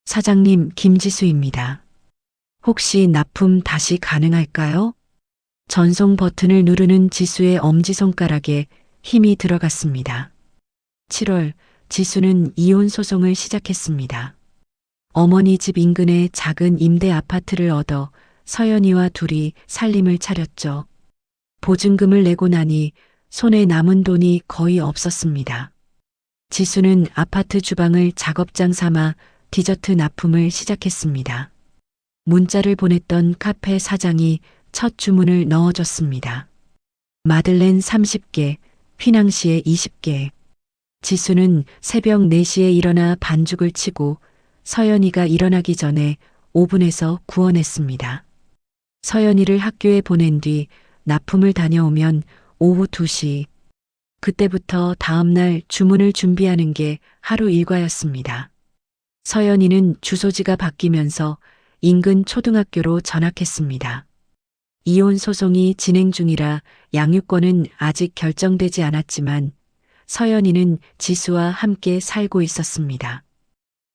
사장님, 김지수입니다. 혹시 납품 다시 가능할까요? 전송 버튼을 누르는 지수의 엄지손가락에 힘이 들어갔습니다. 7월 지수는 이혼 소송을 시작했습니다. 어머니 집 인근에 작은 임대 아파트를 얻어 서연이와 둘이 살림을 차렸죠. 보증금을 내고 나니 손에 남은 돈이 거의 없었습니다. 지수는 아파트 주방을 작업장 삼아 디저트 납품을 시작했습니다. 문자를 보냈던 카페 사장이 첫 주문을 넣어줬습니다. 마들렌 30개, 휘낭시에 20개. 지수는 새벽 4시에 일어나 반죽을 치고 서연이가 일어나기 전에 오븐에서 구워냈습니다. 서연이를 학교에 보낸 뒤 납품을 다녀오면 오후 2시. 그때부터 다음날 주문을 준비하는 게 하루 일과였습니다. 서연이는 주소지가 바뀌면서 인근 초등학교로 전학했습니다. 이혼 소송이 진행 중이라 양육권은 아직 결정되지 않았지만 서연이는 지수와 함께 살고 있었습니다.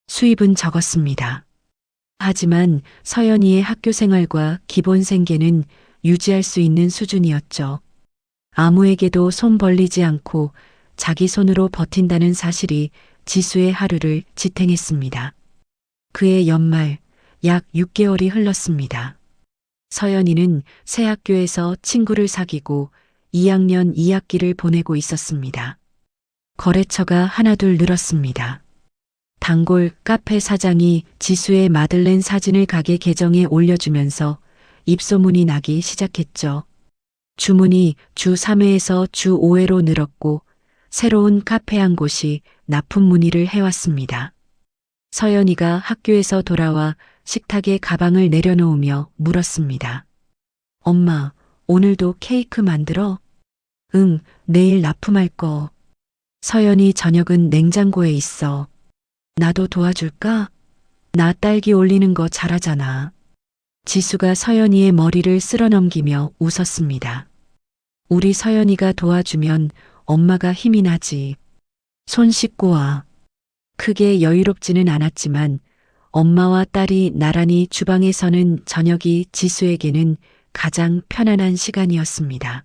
수입은 적었습니다. 하지만 서연이의 학교 생활과 기본 생계는 유지할 수 있는 수준이었죠. 아무에게도 손 벌리지 않고 자기 손으로 버틴다는 사실이 지수의 하루를 지탱했습니다. 그해 연말 약 6개월이 흘렀습니다. 서연이는 새 학교에서 친구를 사귀고 2학년 2학기를 보내고 있었습니다. 거래처가 하나둘 늘었습니다. 단골 카페 사장이 지수의 마들렌 사진을 가게 계정에 올려주면서 입소문이 나기 시작했죠. 주문이 주 3회에서 주 5회로 늘었고 새로운 카페 한 곳이 납품 문의를 해왔습니다. 서연이가 학교에서 돌아와 식탁에 가방을 내려놓으며 물었습니다. 엄마, 오늘도 케이크 만들어? 응, 내일 납품할 거. 서연이 저녁은 냉장고에 있어. 나도 도와줄까? 나 딸기 올리는 거 잘하잖아. 지수가 서연이의 머리를 쓸어넘기며 웃었습니다. 우리 서연이가 도와주면 엄마가 힘이 나지. 손 씻고 와. 크게 여유롭지는 않았지만 엄마와 딸이 나란히 주방에 서는 저녁이 지수에게는 가장 편안한 시간이었습니다.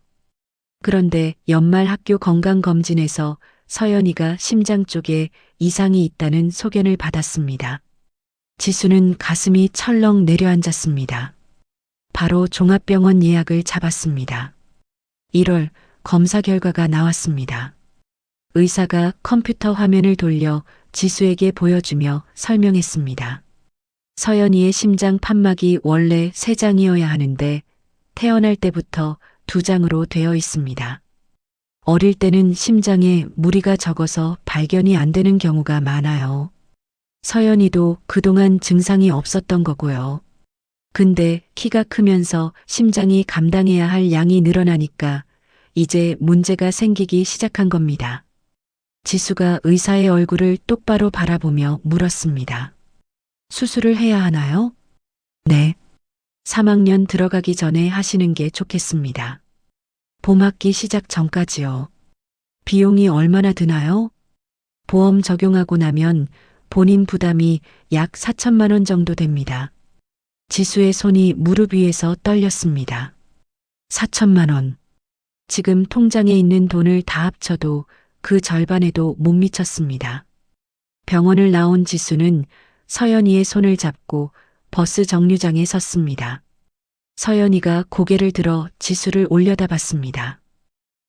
그런데 연말 학교 건강검진에서 서연이가 심장 쪽에 이상이 있다는 소견을 받았습니다. 지수는 가슴이 철렁 내려앉았습니다. 바로 종합병원 예약을 잡았습니다. 1월 검사 결과가 나왔습니다. 의사가 컴퓨터 화면을 돌려 지수에게 보여주며 설명했습니다. 서연이의 심장 판막이 원래 3장이어야 하는데 태어날 때부터 2장으로 되어 있습니다. 어릴 때는 심장에 무리가 적어서 발견이 안 되는 경우가 많아요. 서연이도 그동안 증상이 없었던 거고요. 근데 키가 크면서 심장이 감당해야 할 양이 늘어나니까 이제 문제가 생기기 시작한 겁니다. 지수가 의사의 얼굴을 똑바로 바라보며 물었습니다. 수술을 해야 하나요? 네. 3학년 들어가기 전에 하시는 게 좋겠습니다. 봄학기 시작 전까지요. 비용이 얼마나 드나요? 보험 적용하고 나면 본인 부담이 약 4천만 원 정도 됩니다. 지수의 손이 무릎 위에서 떨렸습니다. 4천만 원. 지금 통장에 있는 돈을 다 합쳐도 그 절반에도 못 미쳤습니다. 병원을 나온 지수는 서연이의 손을 잡고 버스 정류장에 섰습니다. 서연이가 고개를 들어 지수를 올려다봤습니다.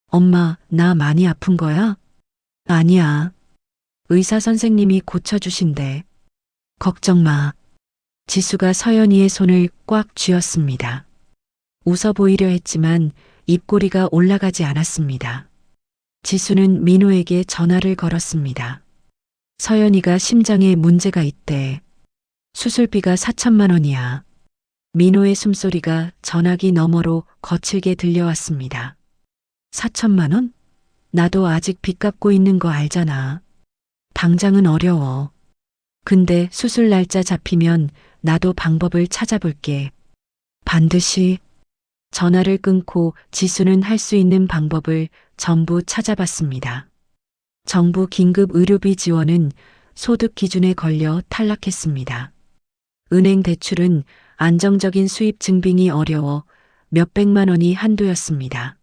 엄마, 나 많이 아픈 거야? 아니야. 의사 선생님이 고쳐주신대. 걱정 마. 지수가 서연이의 손을 꽉 쥐었습니다. 웃어 보이려 했지만 입꼬리가 올라가지 않았습니다. 지수는 민호에게 전화를 걸었습니다. 서연이가 심장에 문제가 있대. 수술비가 4천만 원이야. 민호의 숨소리가 전화기 너머로 거칠게 들려왔습니다. 4천만 원? 나도 아직 빚 갚고 있는 거 알잖아. 당장은 어려워. 근데 수술 날짜 잡히면 나도 방법을 찾아볼게. 반드시. 전화를 끊고 지수는 할 수 있는 방법을 전부 찾아봤습니다. 정부 긴급 의료비 지원은 소득 기준에 걸려 탈락했습니다. 은행 대출은 안정적인 수입 증빙이 어려워 몇백만 원이 한도였습니다.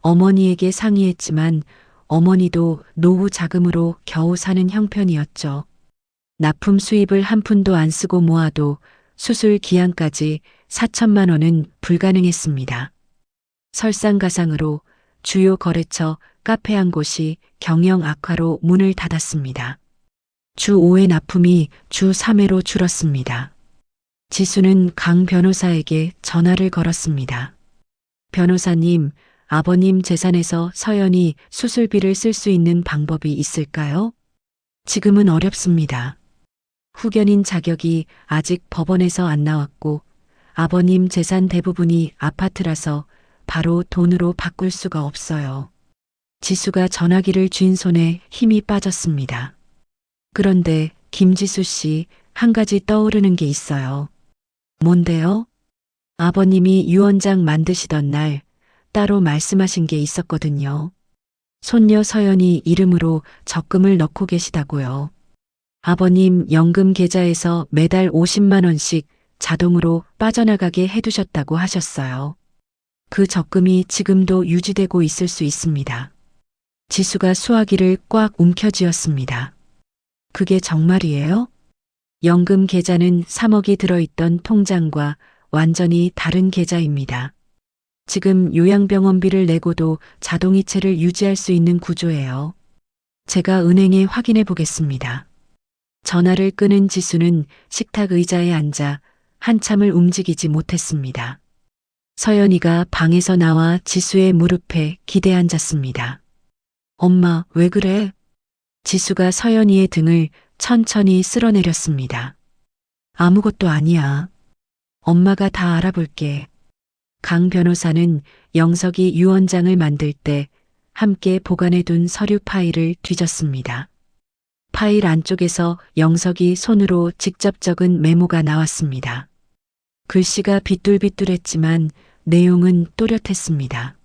어머니에게 상의했지만 어머니도 노후 자금으로 겨우 사는 형편이었죠. 납품 수입을 한 푼도 안 쓰고 모아도 수술 기한까지 4천만 원은 불가능했습니다. 설상가상으로 주요 거래처 카페 한 곳이 경영 악화로 문을 닫았습니다. 주 5회 납품이 주 3회로 줄었습니다. 지수는 강 변호사에게 전화를 걸었습니다. 변호사님, 아버님 재산에서 서연이 수술비를 쓸 수 있는 방법이 있을까요? 지금은 어렵습니다. 후견인 자격이 아직 법원에서 안 나왔고 아버님 재산 대부분이 아파트라서 바로 돈으로 바꿀 수가 없어요. 지수가 전화기를 쥔 손에 힘이 빠졌습니다. 그런데 김지수 씨, 한 가지 떠오르는 게 있어요. 뭔데요? 아버님이 유언장 만드시던 날 따로 말씀하신 게 있었거든요. 손녀 서연이 이름으로 적금을 넣고 계시다고요. 아버님 연금 계좌에서 매달 50만 원씩 자동으로 빠져나가게 해두셨다고 하셨어요. 그 적금이 지금도 유지되고 있을 수 있습니다. 지수가 수화기를 꽉 움켜쥐었습니다. 그게 정말이에요? 연금 계좌는 3억이 들어있던 통장과 완전히 다른 계좌입니다. 지금 요양병원비를 내고도 자동이체를 유지할 수 있는 구조예요. 제가 은행에 확인해 보겠습니다. 전화를 끊은 지수는 식탁 의자에 앉아 한참을 움직이지 못했습니다. 서연이가 방에서 나와 지수의 무릎에 기대 앉았습니다. 엄마, 왜 그래? 지수가 서연이의 등을 천천히 쓸어내렸습니다. 아무것도 아니야. 엄마가 다 알아볼게. 강 변호사는 영석이 유언장을 만들 때 함께 보관해둔 서류 파일을 뒤졌습니다. 파일 안쪽에서 영석이 손으로 직접 적은 메모가 나왔습니다. 글씨가 비뚤비뚤했지만 내용은 또렷했습니다.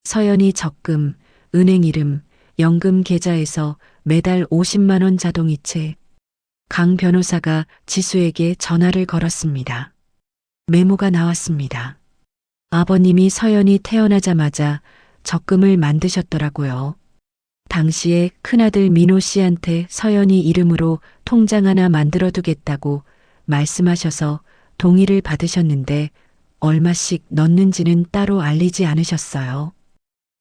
서연이 적금, 은행 이름, 연금 계좌에서 매달 50만 원 자동이체. 강 변호사가 지수에게 전화를 걸었습니다. 메모가 나왔습니다. 아버님이 서연이 태어나자마자 적금을 만드셨더라고요. 당시에 큰아들 민호 씨한테 서연이 이름으로 통장 하나 만들어두겠다고 말씀하셔서 동의를 받으셨는데 얼마씩 넣는지는 따로 알리지 않으셨어요.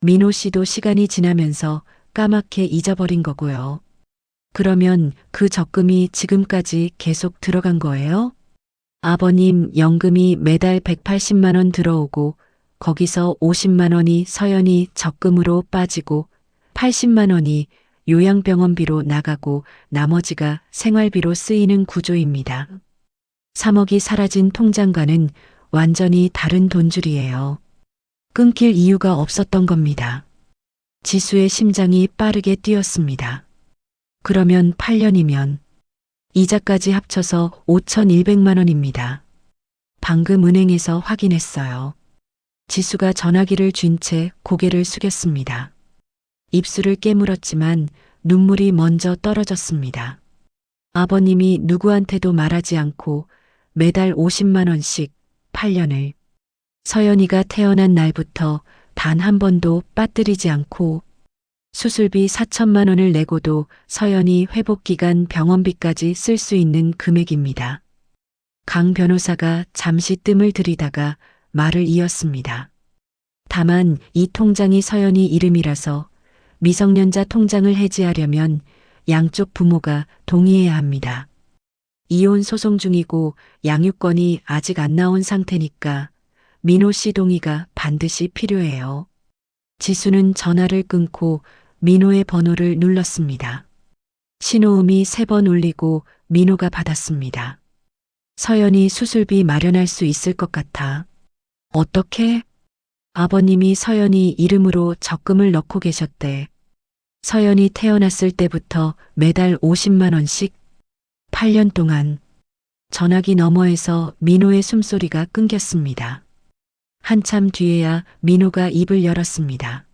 민호 씨도 시간이 지나면서 까맣게 잊어버린 거고요. 그러면 그 적금이 지금까지 계속 들어간 거예요? 아버님 연금이 매달 180만 원 들어오고 거기서 50만 원이 서연이 적금으로 빠지고 80만 원이 요양병원비로 나가고 나머지가 생활비로 쓰이는 구조입니다. 3억이 사라진 통장과는 완전히 다른 돈줄이에요. 끊길 이유가 없었던 겁니다. 지수의 심장이 빠르게 뛰었습니다. 그러면 8년이면 이자까지 합쳐서 5,100만 원입니다. 방금 은행에서 확인했어요. 지수가 전화기를 쥔 채 고개를 숙였습니다. 입술을 깨물었지만 눈물이 먼저 떨어졌습니다. 아버님이 누구한테도 말하지 않고 매달 50만 원씩 8년을 서연이가 태어난 날부터 단 한 번도 빠뜨리지 않고 수술비 4천만 원을 내고도 서연이 회복기간 병원비까지 쓸 수 있는 금액입니다. 강 변호사가 잠시 뜸을 들이다가 말을 이었습니다. 다만 이 통장이 서연이 이름이라서 미성년자 통장을 해지하려면 양쪽 부모가 동의해야 합니다. 이혼 소송 중이고 양육권이 아직 안 나온 상태니까 민호 씨 동의가 반드시 필요해요. 지수는 전화를 끊고 민호의 번호를 눌렀습니다. 신호음이 3번 울리고 민호가 받았습니다. 서연이 수술비 마련할 수 있을 것 같아. 어떻게? 아버님이 서연이 이름으로 적금을 넣고 계셨대. 서연이 태어났을 때부터 매달 50만 원씩 8년 동안. 전화기 너머에서 민호의 숨소리가 끊겼습니다. 한참 뒤에야 민호가 입을 열었습니다.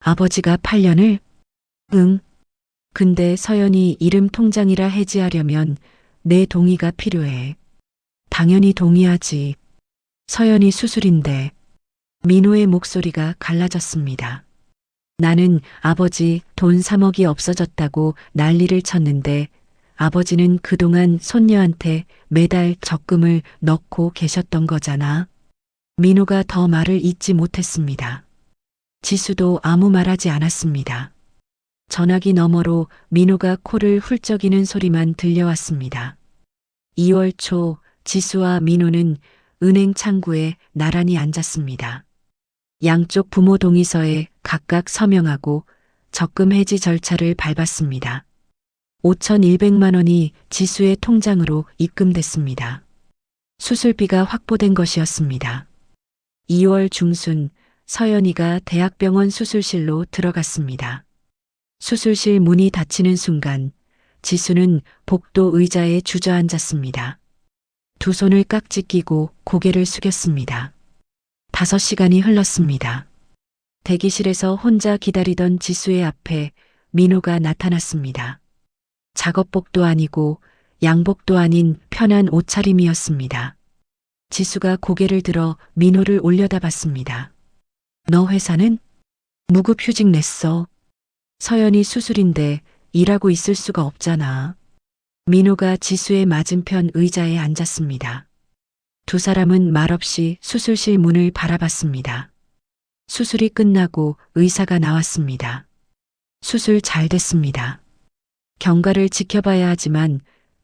아버지가 8년을? 응. 근데 서연이 이름 통장이라 해지하려면 내 동의가 필요해. 당연히 동의하지. 서연이 수술인데. 민호의 목소리가 갈라졌습니다. 나는 아버지 돈 3억이 없어졌다고 난리를 쳤는데 아버지는 그동안 손녀한테 매달 적금을 넣고 계셨던 거잖아. 민호가 더 말을 잇지 못했습니다. 지수도 아무 말하지 않았습니다. 전화기 너머로 민호가 코를 훌쩍이는 소리만 들려왔습니다. 2월 초 지수와 민호는 은행 창구에 나란히 앉았습니다. 양쪽 부모 동의서에 각각 서명하고 적금 해지 절차를 밟았습니다. 5,100만 원이 지수의 통장으로 입금됐습니다. 수술비가 확보된 것이었습니다. 2월 중순 서연이가 대학병원 수술실로 들어갔습니다. 수술실 문이 닫히는 순간 지수는 복도 의자에 주저앉았습니다. 두 손을 깍지 끼고 고개를 숙였습니다. 5시간이 흘렀습니다. 대기실에서 혼자 기다리던 지수의 앞에 민호가 나타났습니다. 작업복도 아니고 양복도 아닌 편한 옷차림이었습니다. 지수가 고개를 들어 민호를 올려다봤습니다. 너 회사는? 무급휴직 냈어. 서연이 수술인데 일하고 있을 수가 없잖아. 민호가 지수의 맞은편 의자에 앉았습니다. 두 사람은 말없이 수술실 문을 바라봤습니다. 수술이 끝나고 의사가 나왔습니다. 수술 잘 됐습니다. 경과를 지켜봐야 하지만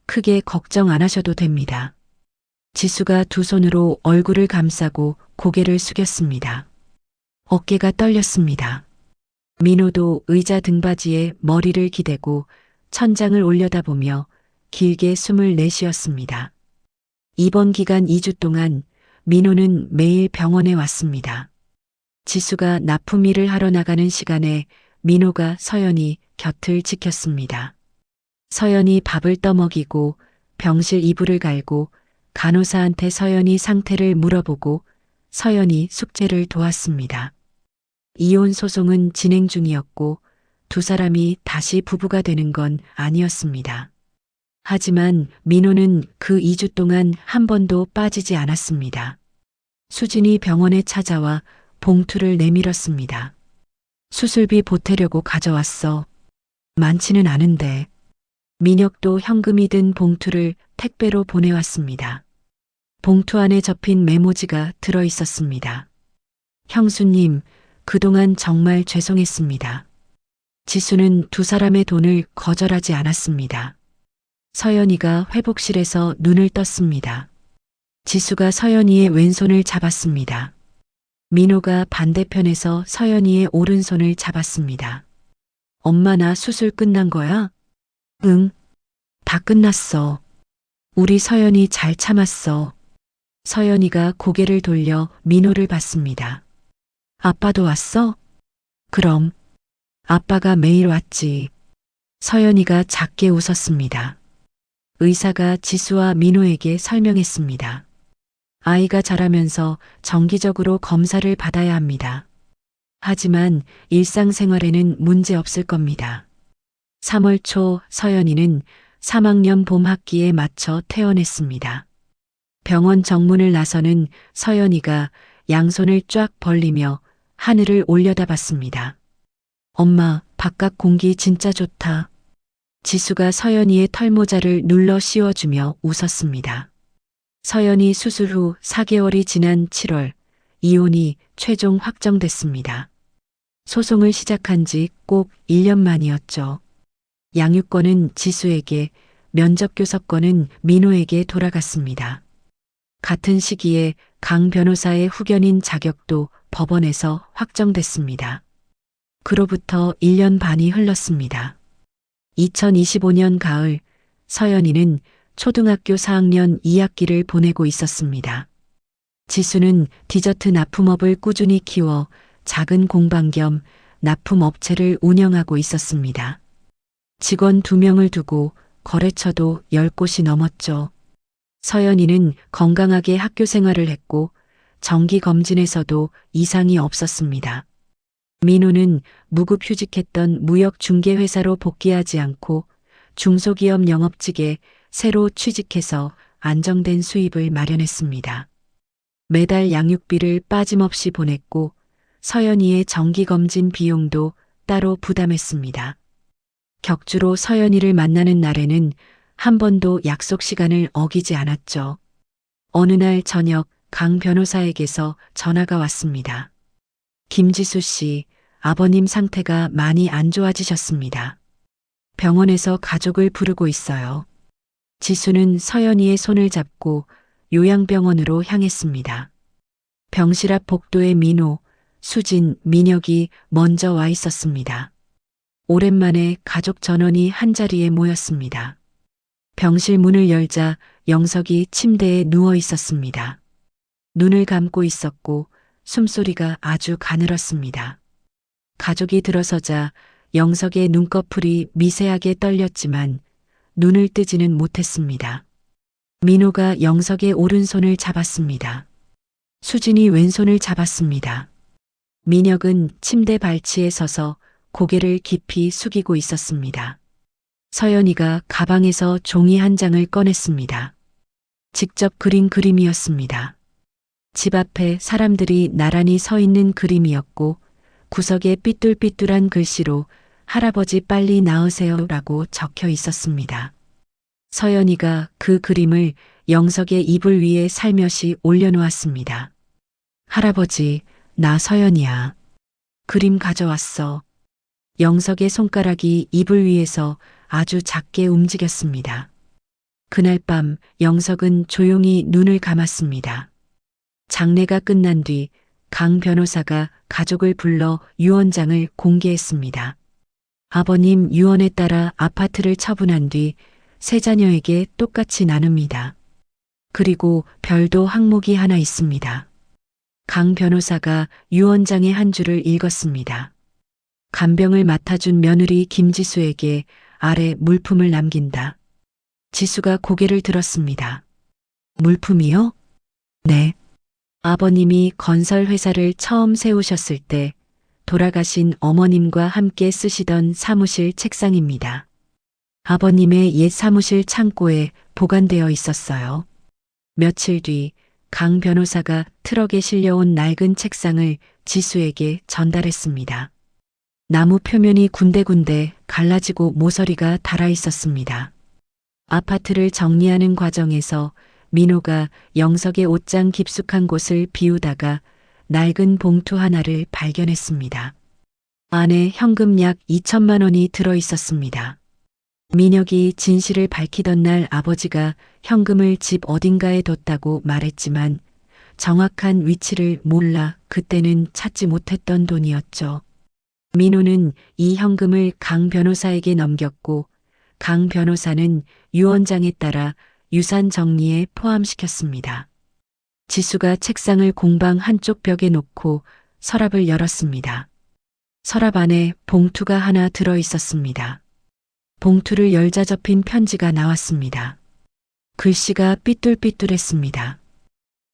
크게 걱정 안 하셔도 됩니다. 지수가 두 손으로 얼굴을 감싸고 고개를 숙였습니다. 어깨가 떨렸습니다. 민호도 의자 등받이에 머리를 기대고 천장을 올려다보며 길게 숨을 내쉬었습니다. 입원 기간 2주 동안 민호는 매일 병원에 왔습니다. 지수가 납품 일을 하러 나가는 시간에 민호가 서연이 곁을 지켰습니다. 서연이 밥을 떠먹이고 병실 이불을 갈고 간호사한테 서연이 상태를 물어보고 서연이 숙제를 도왔습니다. 이혼 소송은 진행 중이었고 두 사람이 다시 부부가 되는 건 아니었습니다. 하지만 민호는 그 2주 동안 한 번도 빠지지 않았습니다. 수진이 병원에 찾아와 봉투를 내밀었습니다. 수술비 보태려고 가져왔어. 많지는 않은데. 민혁도 현금이 든 봉투를 택배로 보내왔습니다. 봉투 안에 접힌 메모지가 들어 있었습니다. 형수님, 그동안 정말 죄송했습니다. 지수는 두 사람의 돈을 거절하지 않았습니다. 서연이가 회복실에서 눈을 떴습니다. 지수가 서연이의 왼손을 잡았습니다. 민호가 반대편에서 서연이의 오른손을 잡았습니다. 엄마 나 수술 끝난 거야? 응. 다 끝났어. 우리 서연이 잘 참았어. 서연이가 고개를 돌려 민호를 봤습니다. 아빠도 왔어? 그럼. 아빠가 매일 왔지. 서연이가 작게 웃었습니다. 의사가 지수와 민호에게 설명했습니다. 아이가 자라면서 정기적으로 검사를 받아야 합니다. 하지만 일상생활에는 문제 없을 겁니다. 3월 초 서연이는 3학년 봄 학기에 맞춰 퇴원했습니다. 병원 정문을 나서는 서연이가 양손을 쫙 벌리며 하늘을 올려다봤습니다. 엄마, 바깥 공기 진짜 좋다. 지수가 서연이의 털모자를 눌러 씌워주며 웃었습니다. 서연이 수술 후 4개월이 지난 7월, 이혼이 최종 확정됐습니다. 소송을 시작한 지 꼭 1년 만이었죠. 양육권은 지수에게, 면접교섭권은 민호에게 돌아갔습니다. 같은 시기에 강 변호사의 후견인 자격도 법원에서 확정됐습니다. 그로부터 1년 반이 흘렀습니다. 2025년 가을, 서연이는 초등학교 4학년 2학기를 보내고 있었습니다. 지수는 디저트 납품업을 꾸준히 키워 작은 공방 겸 납품업체를 운영하고 있었습니다. 직원 2명을 두고 거래처도 10곳이 넘었죠. 서연이는 건강하게 학교 생활을 했고 정기검진에서도 이상이 없었습니다. 민호는 무급휴직했던 무역중개회사로 복귀하지 않고 중소기업 영업직에 새로 취직해서 안정된 수입을 마련했습니다. 매달 양육비를 빠짐없이 보냈고 서연이의 정기검진 비용도 따로 부담했습니다. 격주로 서연이를 만나는 날에는 한 번도 약속 시간을 어기지 않았죠. 어느 날 저녁 강 변호사에게서 전화가 왔습니다. 김지수 씨, 아버님 상태가 많이 안 좋아지셨습니다. 병원에서 가족을 부르고 있어요. 지수는 서연이의 손을 잡고 요양병원으로 향했습니다. 병실 앞 복도에 민호, 수진, 민혁이 먼저 와 있었습니다. 오랜만에 가족 전원이 한자리에 모였습니다. 병실 문을 열자 영석이 침대에 누워 있었습니다. 눈을 감고 있었고 숨소리가 아주 가늘었습니다. 가족이 들어서자 영석의 눈꺼풀이 미세하게 떨렸지만 눈을 뜨지는 못했습니다. 민호가 영석의 오른손을 잡았습니다. 수진이 왼손을 잡았습니다. 민혁은 침대 발치에 서서 고개를 깊이 숙이고 있었습니다. 서연이가 가방에서 종이 한 장을 꺼냈습니다. 직접 그린 그림이었습니다. 집 앞에 사람들이 나란히 서 있는 그림이었고 구석에 삐뚤삐뚤한 글씨로 할아버지 빨리 나으세요라고 적혀 있었습니다. 서연이가 그 그림을 영석의 이불 위에 살며시 올려놓았습니다. 할아버지, 나 서연이야. 그림 가져왔어. 영석의 손가락이 이불 위에서 아주 작게 움직였습니다. 그날 밤 영석은 조용히 눈을 감았습니다. 장례가 끝난 뒤 강 변호사가 가족을 불러 유언장을 공개했습니다. 아버님 유언에 따라 아파트를 처분한 뒤 세 자녀에게 똑같이 나눕니다. 그리고 별도 항목이 하나 있습니다. 강 변호사가 유언장의 한 줄을 읽었습니다. 간병을 맡아준 며느리 김지수에게 아래 물품을 남긴다. 지수가 고개를 들었습니다. 물품이요? 네. 아버님이 건설회사를 처음 세우셨을 때 돌아가신 어머님과 함께 쓰시던 사무실 책상입니다. 아버님의 옛 사무실 창고에 보관되어 있었어요. 며칠 뒤 강 변호사가 트럭에 실려온 낡은 책상을 지수에게 전달했습니다. 나무 표면이 군데군데 갈라지고 모서리가 달아 있었습니다. 아파트를 정리하는 과정에서 민호가 영석의 옷장 깊숙한 곳을 비우다가 낡은 봉투 하나를 발견했습니다. 안에 현금 약 2천만 원이 들어 있었습니다. 민혁이 진실을 밝히던 날 아버지가 현금을 집 어딘가에 뒀다고 말했지만 정확한 위치를 몰라 그때는 찾지 못했던 돈이었죠. 민호는 이 현금을 강 변호사에게 넘겼고 강 변호사는 유언장에 따라 유산 정리에 포함시켰습니다. 지수가 책상을 공방 한쪽 벽에 놓고 서랍을 열었습니다. 서랍 안에 봉투가 하나 들어 있었습니다. 봉투를 열자 접힌 편지가 나왔습니다. 글씨가 삐뚤삐뚤했습니다.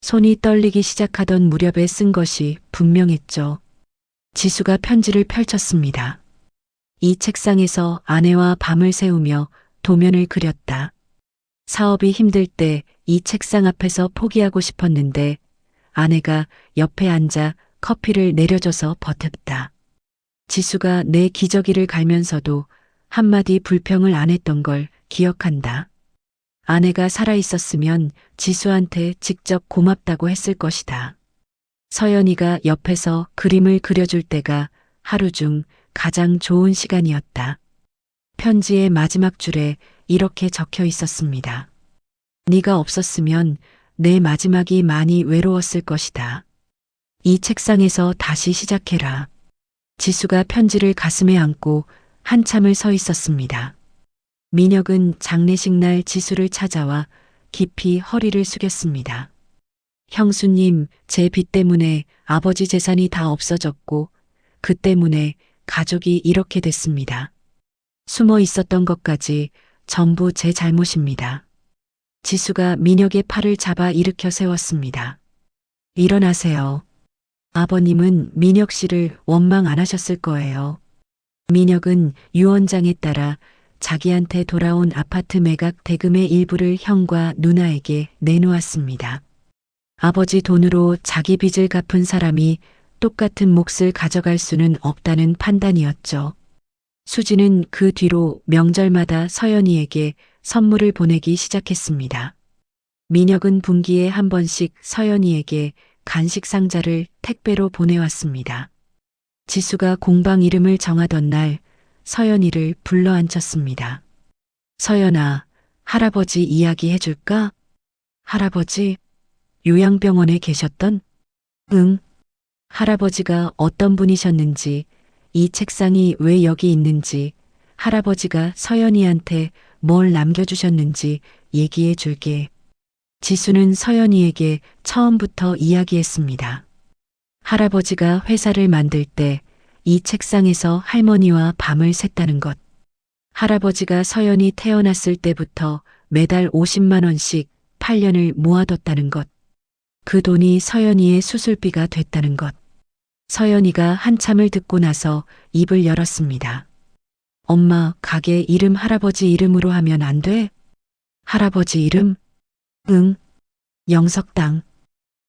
손이 떨리기 시작하던 무렵에 쓴 것이 분명했죠. 지수가 편지를 펼쳤습니다. 이 책상에서 아내와 밤을 새우며 도면을 그렸다. 사업이 힘들 때 이 책상 앞에서 포기하고 싶었는데 아내가 옆에 앉아 커피를 내려줘서 버텼다. 지수가 내 기저귀를 갈면서도 한마디 불평을 안 했던 걸 기억한다. 아내가 살아있었으면 지수한테 직접 고맙다고 했을 것이다. 서연이가 옆에서 그림을 그려줄 때가 하루 중 가장 좋은 시간이었다. 편지의 마지막 줄에 이렇게 적혀 있었습니다. 네가 없었으면 내 마지막이 많이 외로웠을 것이다. 이 책상에서 다시 시작해라. 지수가 편지를 가슴에 안고 한참을 서 있었습니다. 민혁은 장례식 날 지수를 찾아와 깊이 허리를 숙였습니다. 형수님, 제 빚 때문에 아버지 재산이 다 없어졌고 그 때문에 가족이 이렇게 됐습니다. 숨어 있었던 것까지 전부 제 잘못입니다. 지수가 민혁의 팔을 잡아 일으켜 세웠습니다. 일어나세요. 아버님은 민혁 씨를 원망 안 하셨을 거예요. 민혁은 유언장에 따라 자기한테 돌아온 아파트 매각 대금의 일부를 형과 누나에게 내놓았습니다. 아버지 돈으로 자기 빚을 갚은 사람이 똑같은 몫을 가져갈 수는 없다는 판단이었죠. 수지는 그 뒤로 명절마다 서연이에게 선물을 보내기 시작했습니다. 민혁은 분기에 한 번씩 서연이에게 간식 상자를 택배로 보내왔습니다. 지수가 공방 이름을 정하던 날 서연이를 불러 앉혔습니다. 서연아, 할아버지 이야기 해줄까? 할아버지? 요양병원에 계셨던? 응. 할아버지가 어떤 분이셨는지, 이 책상이 왜 여기 있는지, 할아버지가 서연이한테 뭘 남겨주셨는지 얘기해 줄게. 지수는 서연이에게 처음부터 이야기했습니다. 할아버지가 회사를 만들 때 이 책상에서 할머니와 밤을 샜다는 것. 할아버지가 서연이 태어났을 때부터 매달 50만 원씩 8년을 모아뒀다는 것. 그 돈이 서연이의 수술비가 됐다는 것. 서연이가 한참을 듣고 나서 입을 열었습니다. 엄마, 가게 이름 할아버지 이름으로 하면 안 돼? 할아버지 이름? 응. 영석당.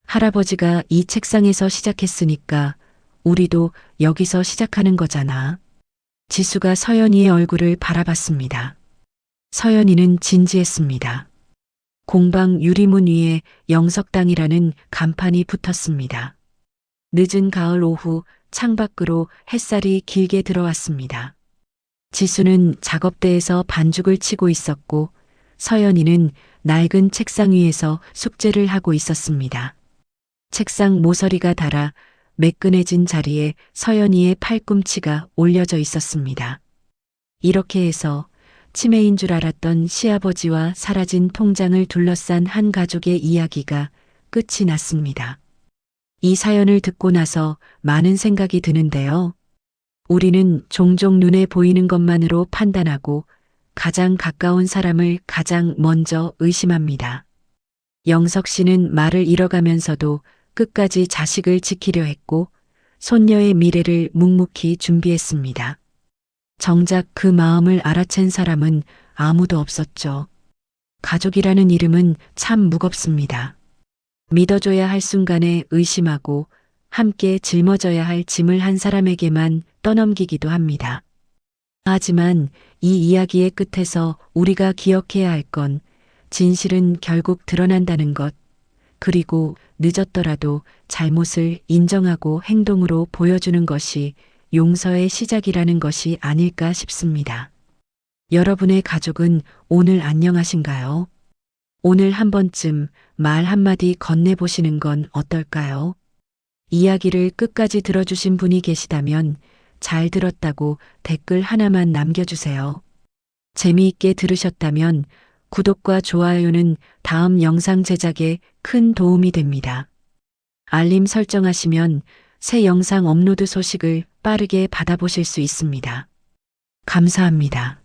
할아버지가 이 책상에서 시작했으니까 우리도 여기서 시작하는 거잖아. 지수가 서연이의 얼굴을 바라봤습니다. 서연이는 진지했습니다. 공방 유리문 위에 영석당이라는 간판이 붙었습니다. 늦은 가을 오후 창밖으로 햇살이 길게 들어왔습니다. 지수는 작업대에서 반죽을 치고 있었고 서연이는 낡은 책상 위에서 숙제를 하고 있었습니다. 책상 모서리가 닳아 매끈해진 자리에 서연이의 팔꿈치가 올려져 있었습니다. 이렇게 해서 치매인 줄 알았던 시아버지와 사라진 통장을 둘러싼 한 가족의 이야기가 끝이 났습니다. 이 사연을 듣고 나서 많은 생각이 드는데요. 우리는 종종 눈에 보이는 것만으로 판단하고 가장 가까운 사람을 가장 먼저 의심합니다. 영석 씨는 말을 잃어가면서도 끝까지 자식을 지키려 했고 손녀의 미래를 묵묵히 준비했습니다. 정작 그 마음을 알아챈 사람은 아무도 없었죠. 가족이라는 이름은 참 무겁습니다. 믿어줘야 할 순간에 의심하고 함께 짊어져야 할 짐을 한 사람에게만 떠넘기기도 합니다. 하지만 이 이야기의 끝에서 우리가 기억해야 할 건 진실은 결국 드러난다는 것, 그리고 늦었더라도 잘못을 인정하고 행동으로 보여주는 것이 용서의 시작이라는 것이 아닐까 싶습니다. 여러분의 가족은 오늘 안녕하신가요? 오늘 한 번쯤 말 한마디 건네보시는 건 어떨까요? 이야기를 끝까지 들어주신 분이 계시다면 잘 들었다고 댓글 하나만 남겨주세요. 재미있게 들으셨다면 구독과 좋아요는 다음 영상 제작에 큰 도움이 됩니다. 알림 설정하시면 새 영상 업로드 소식을 빠르게 받아보실 수 있습니다. 감사합니다.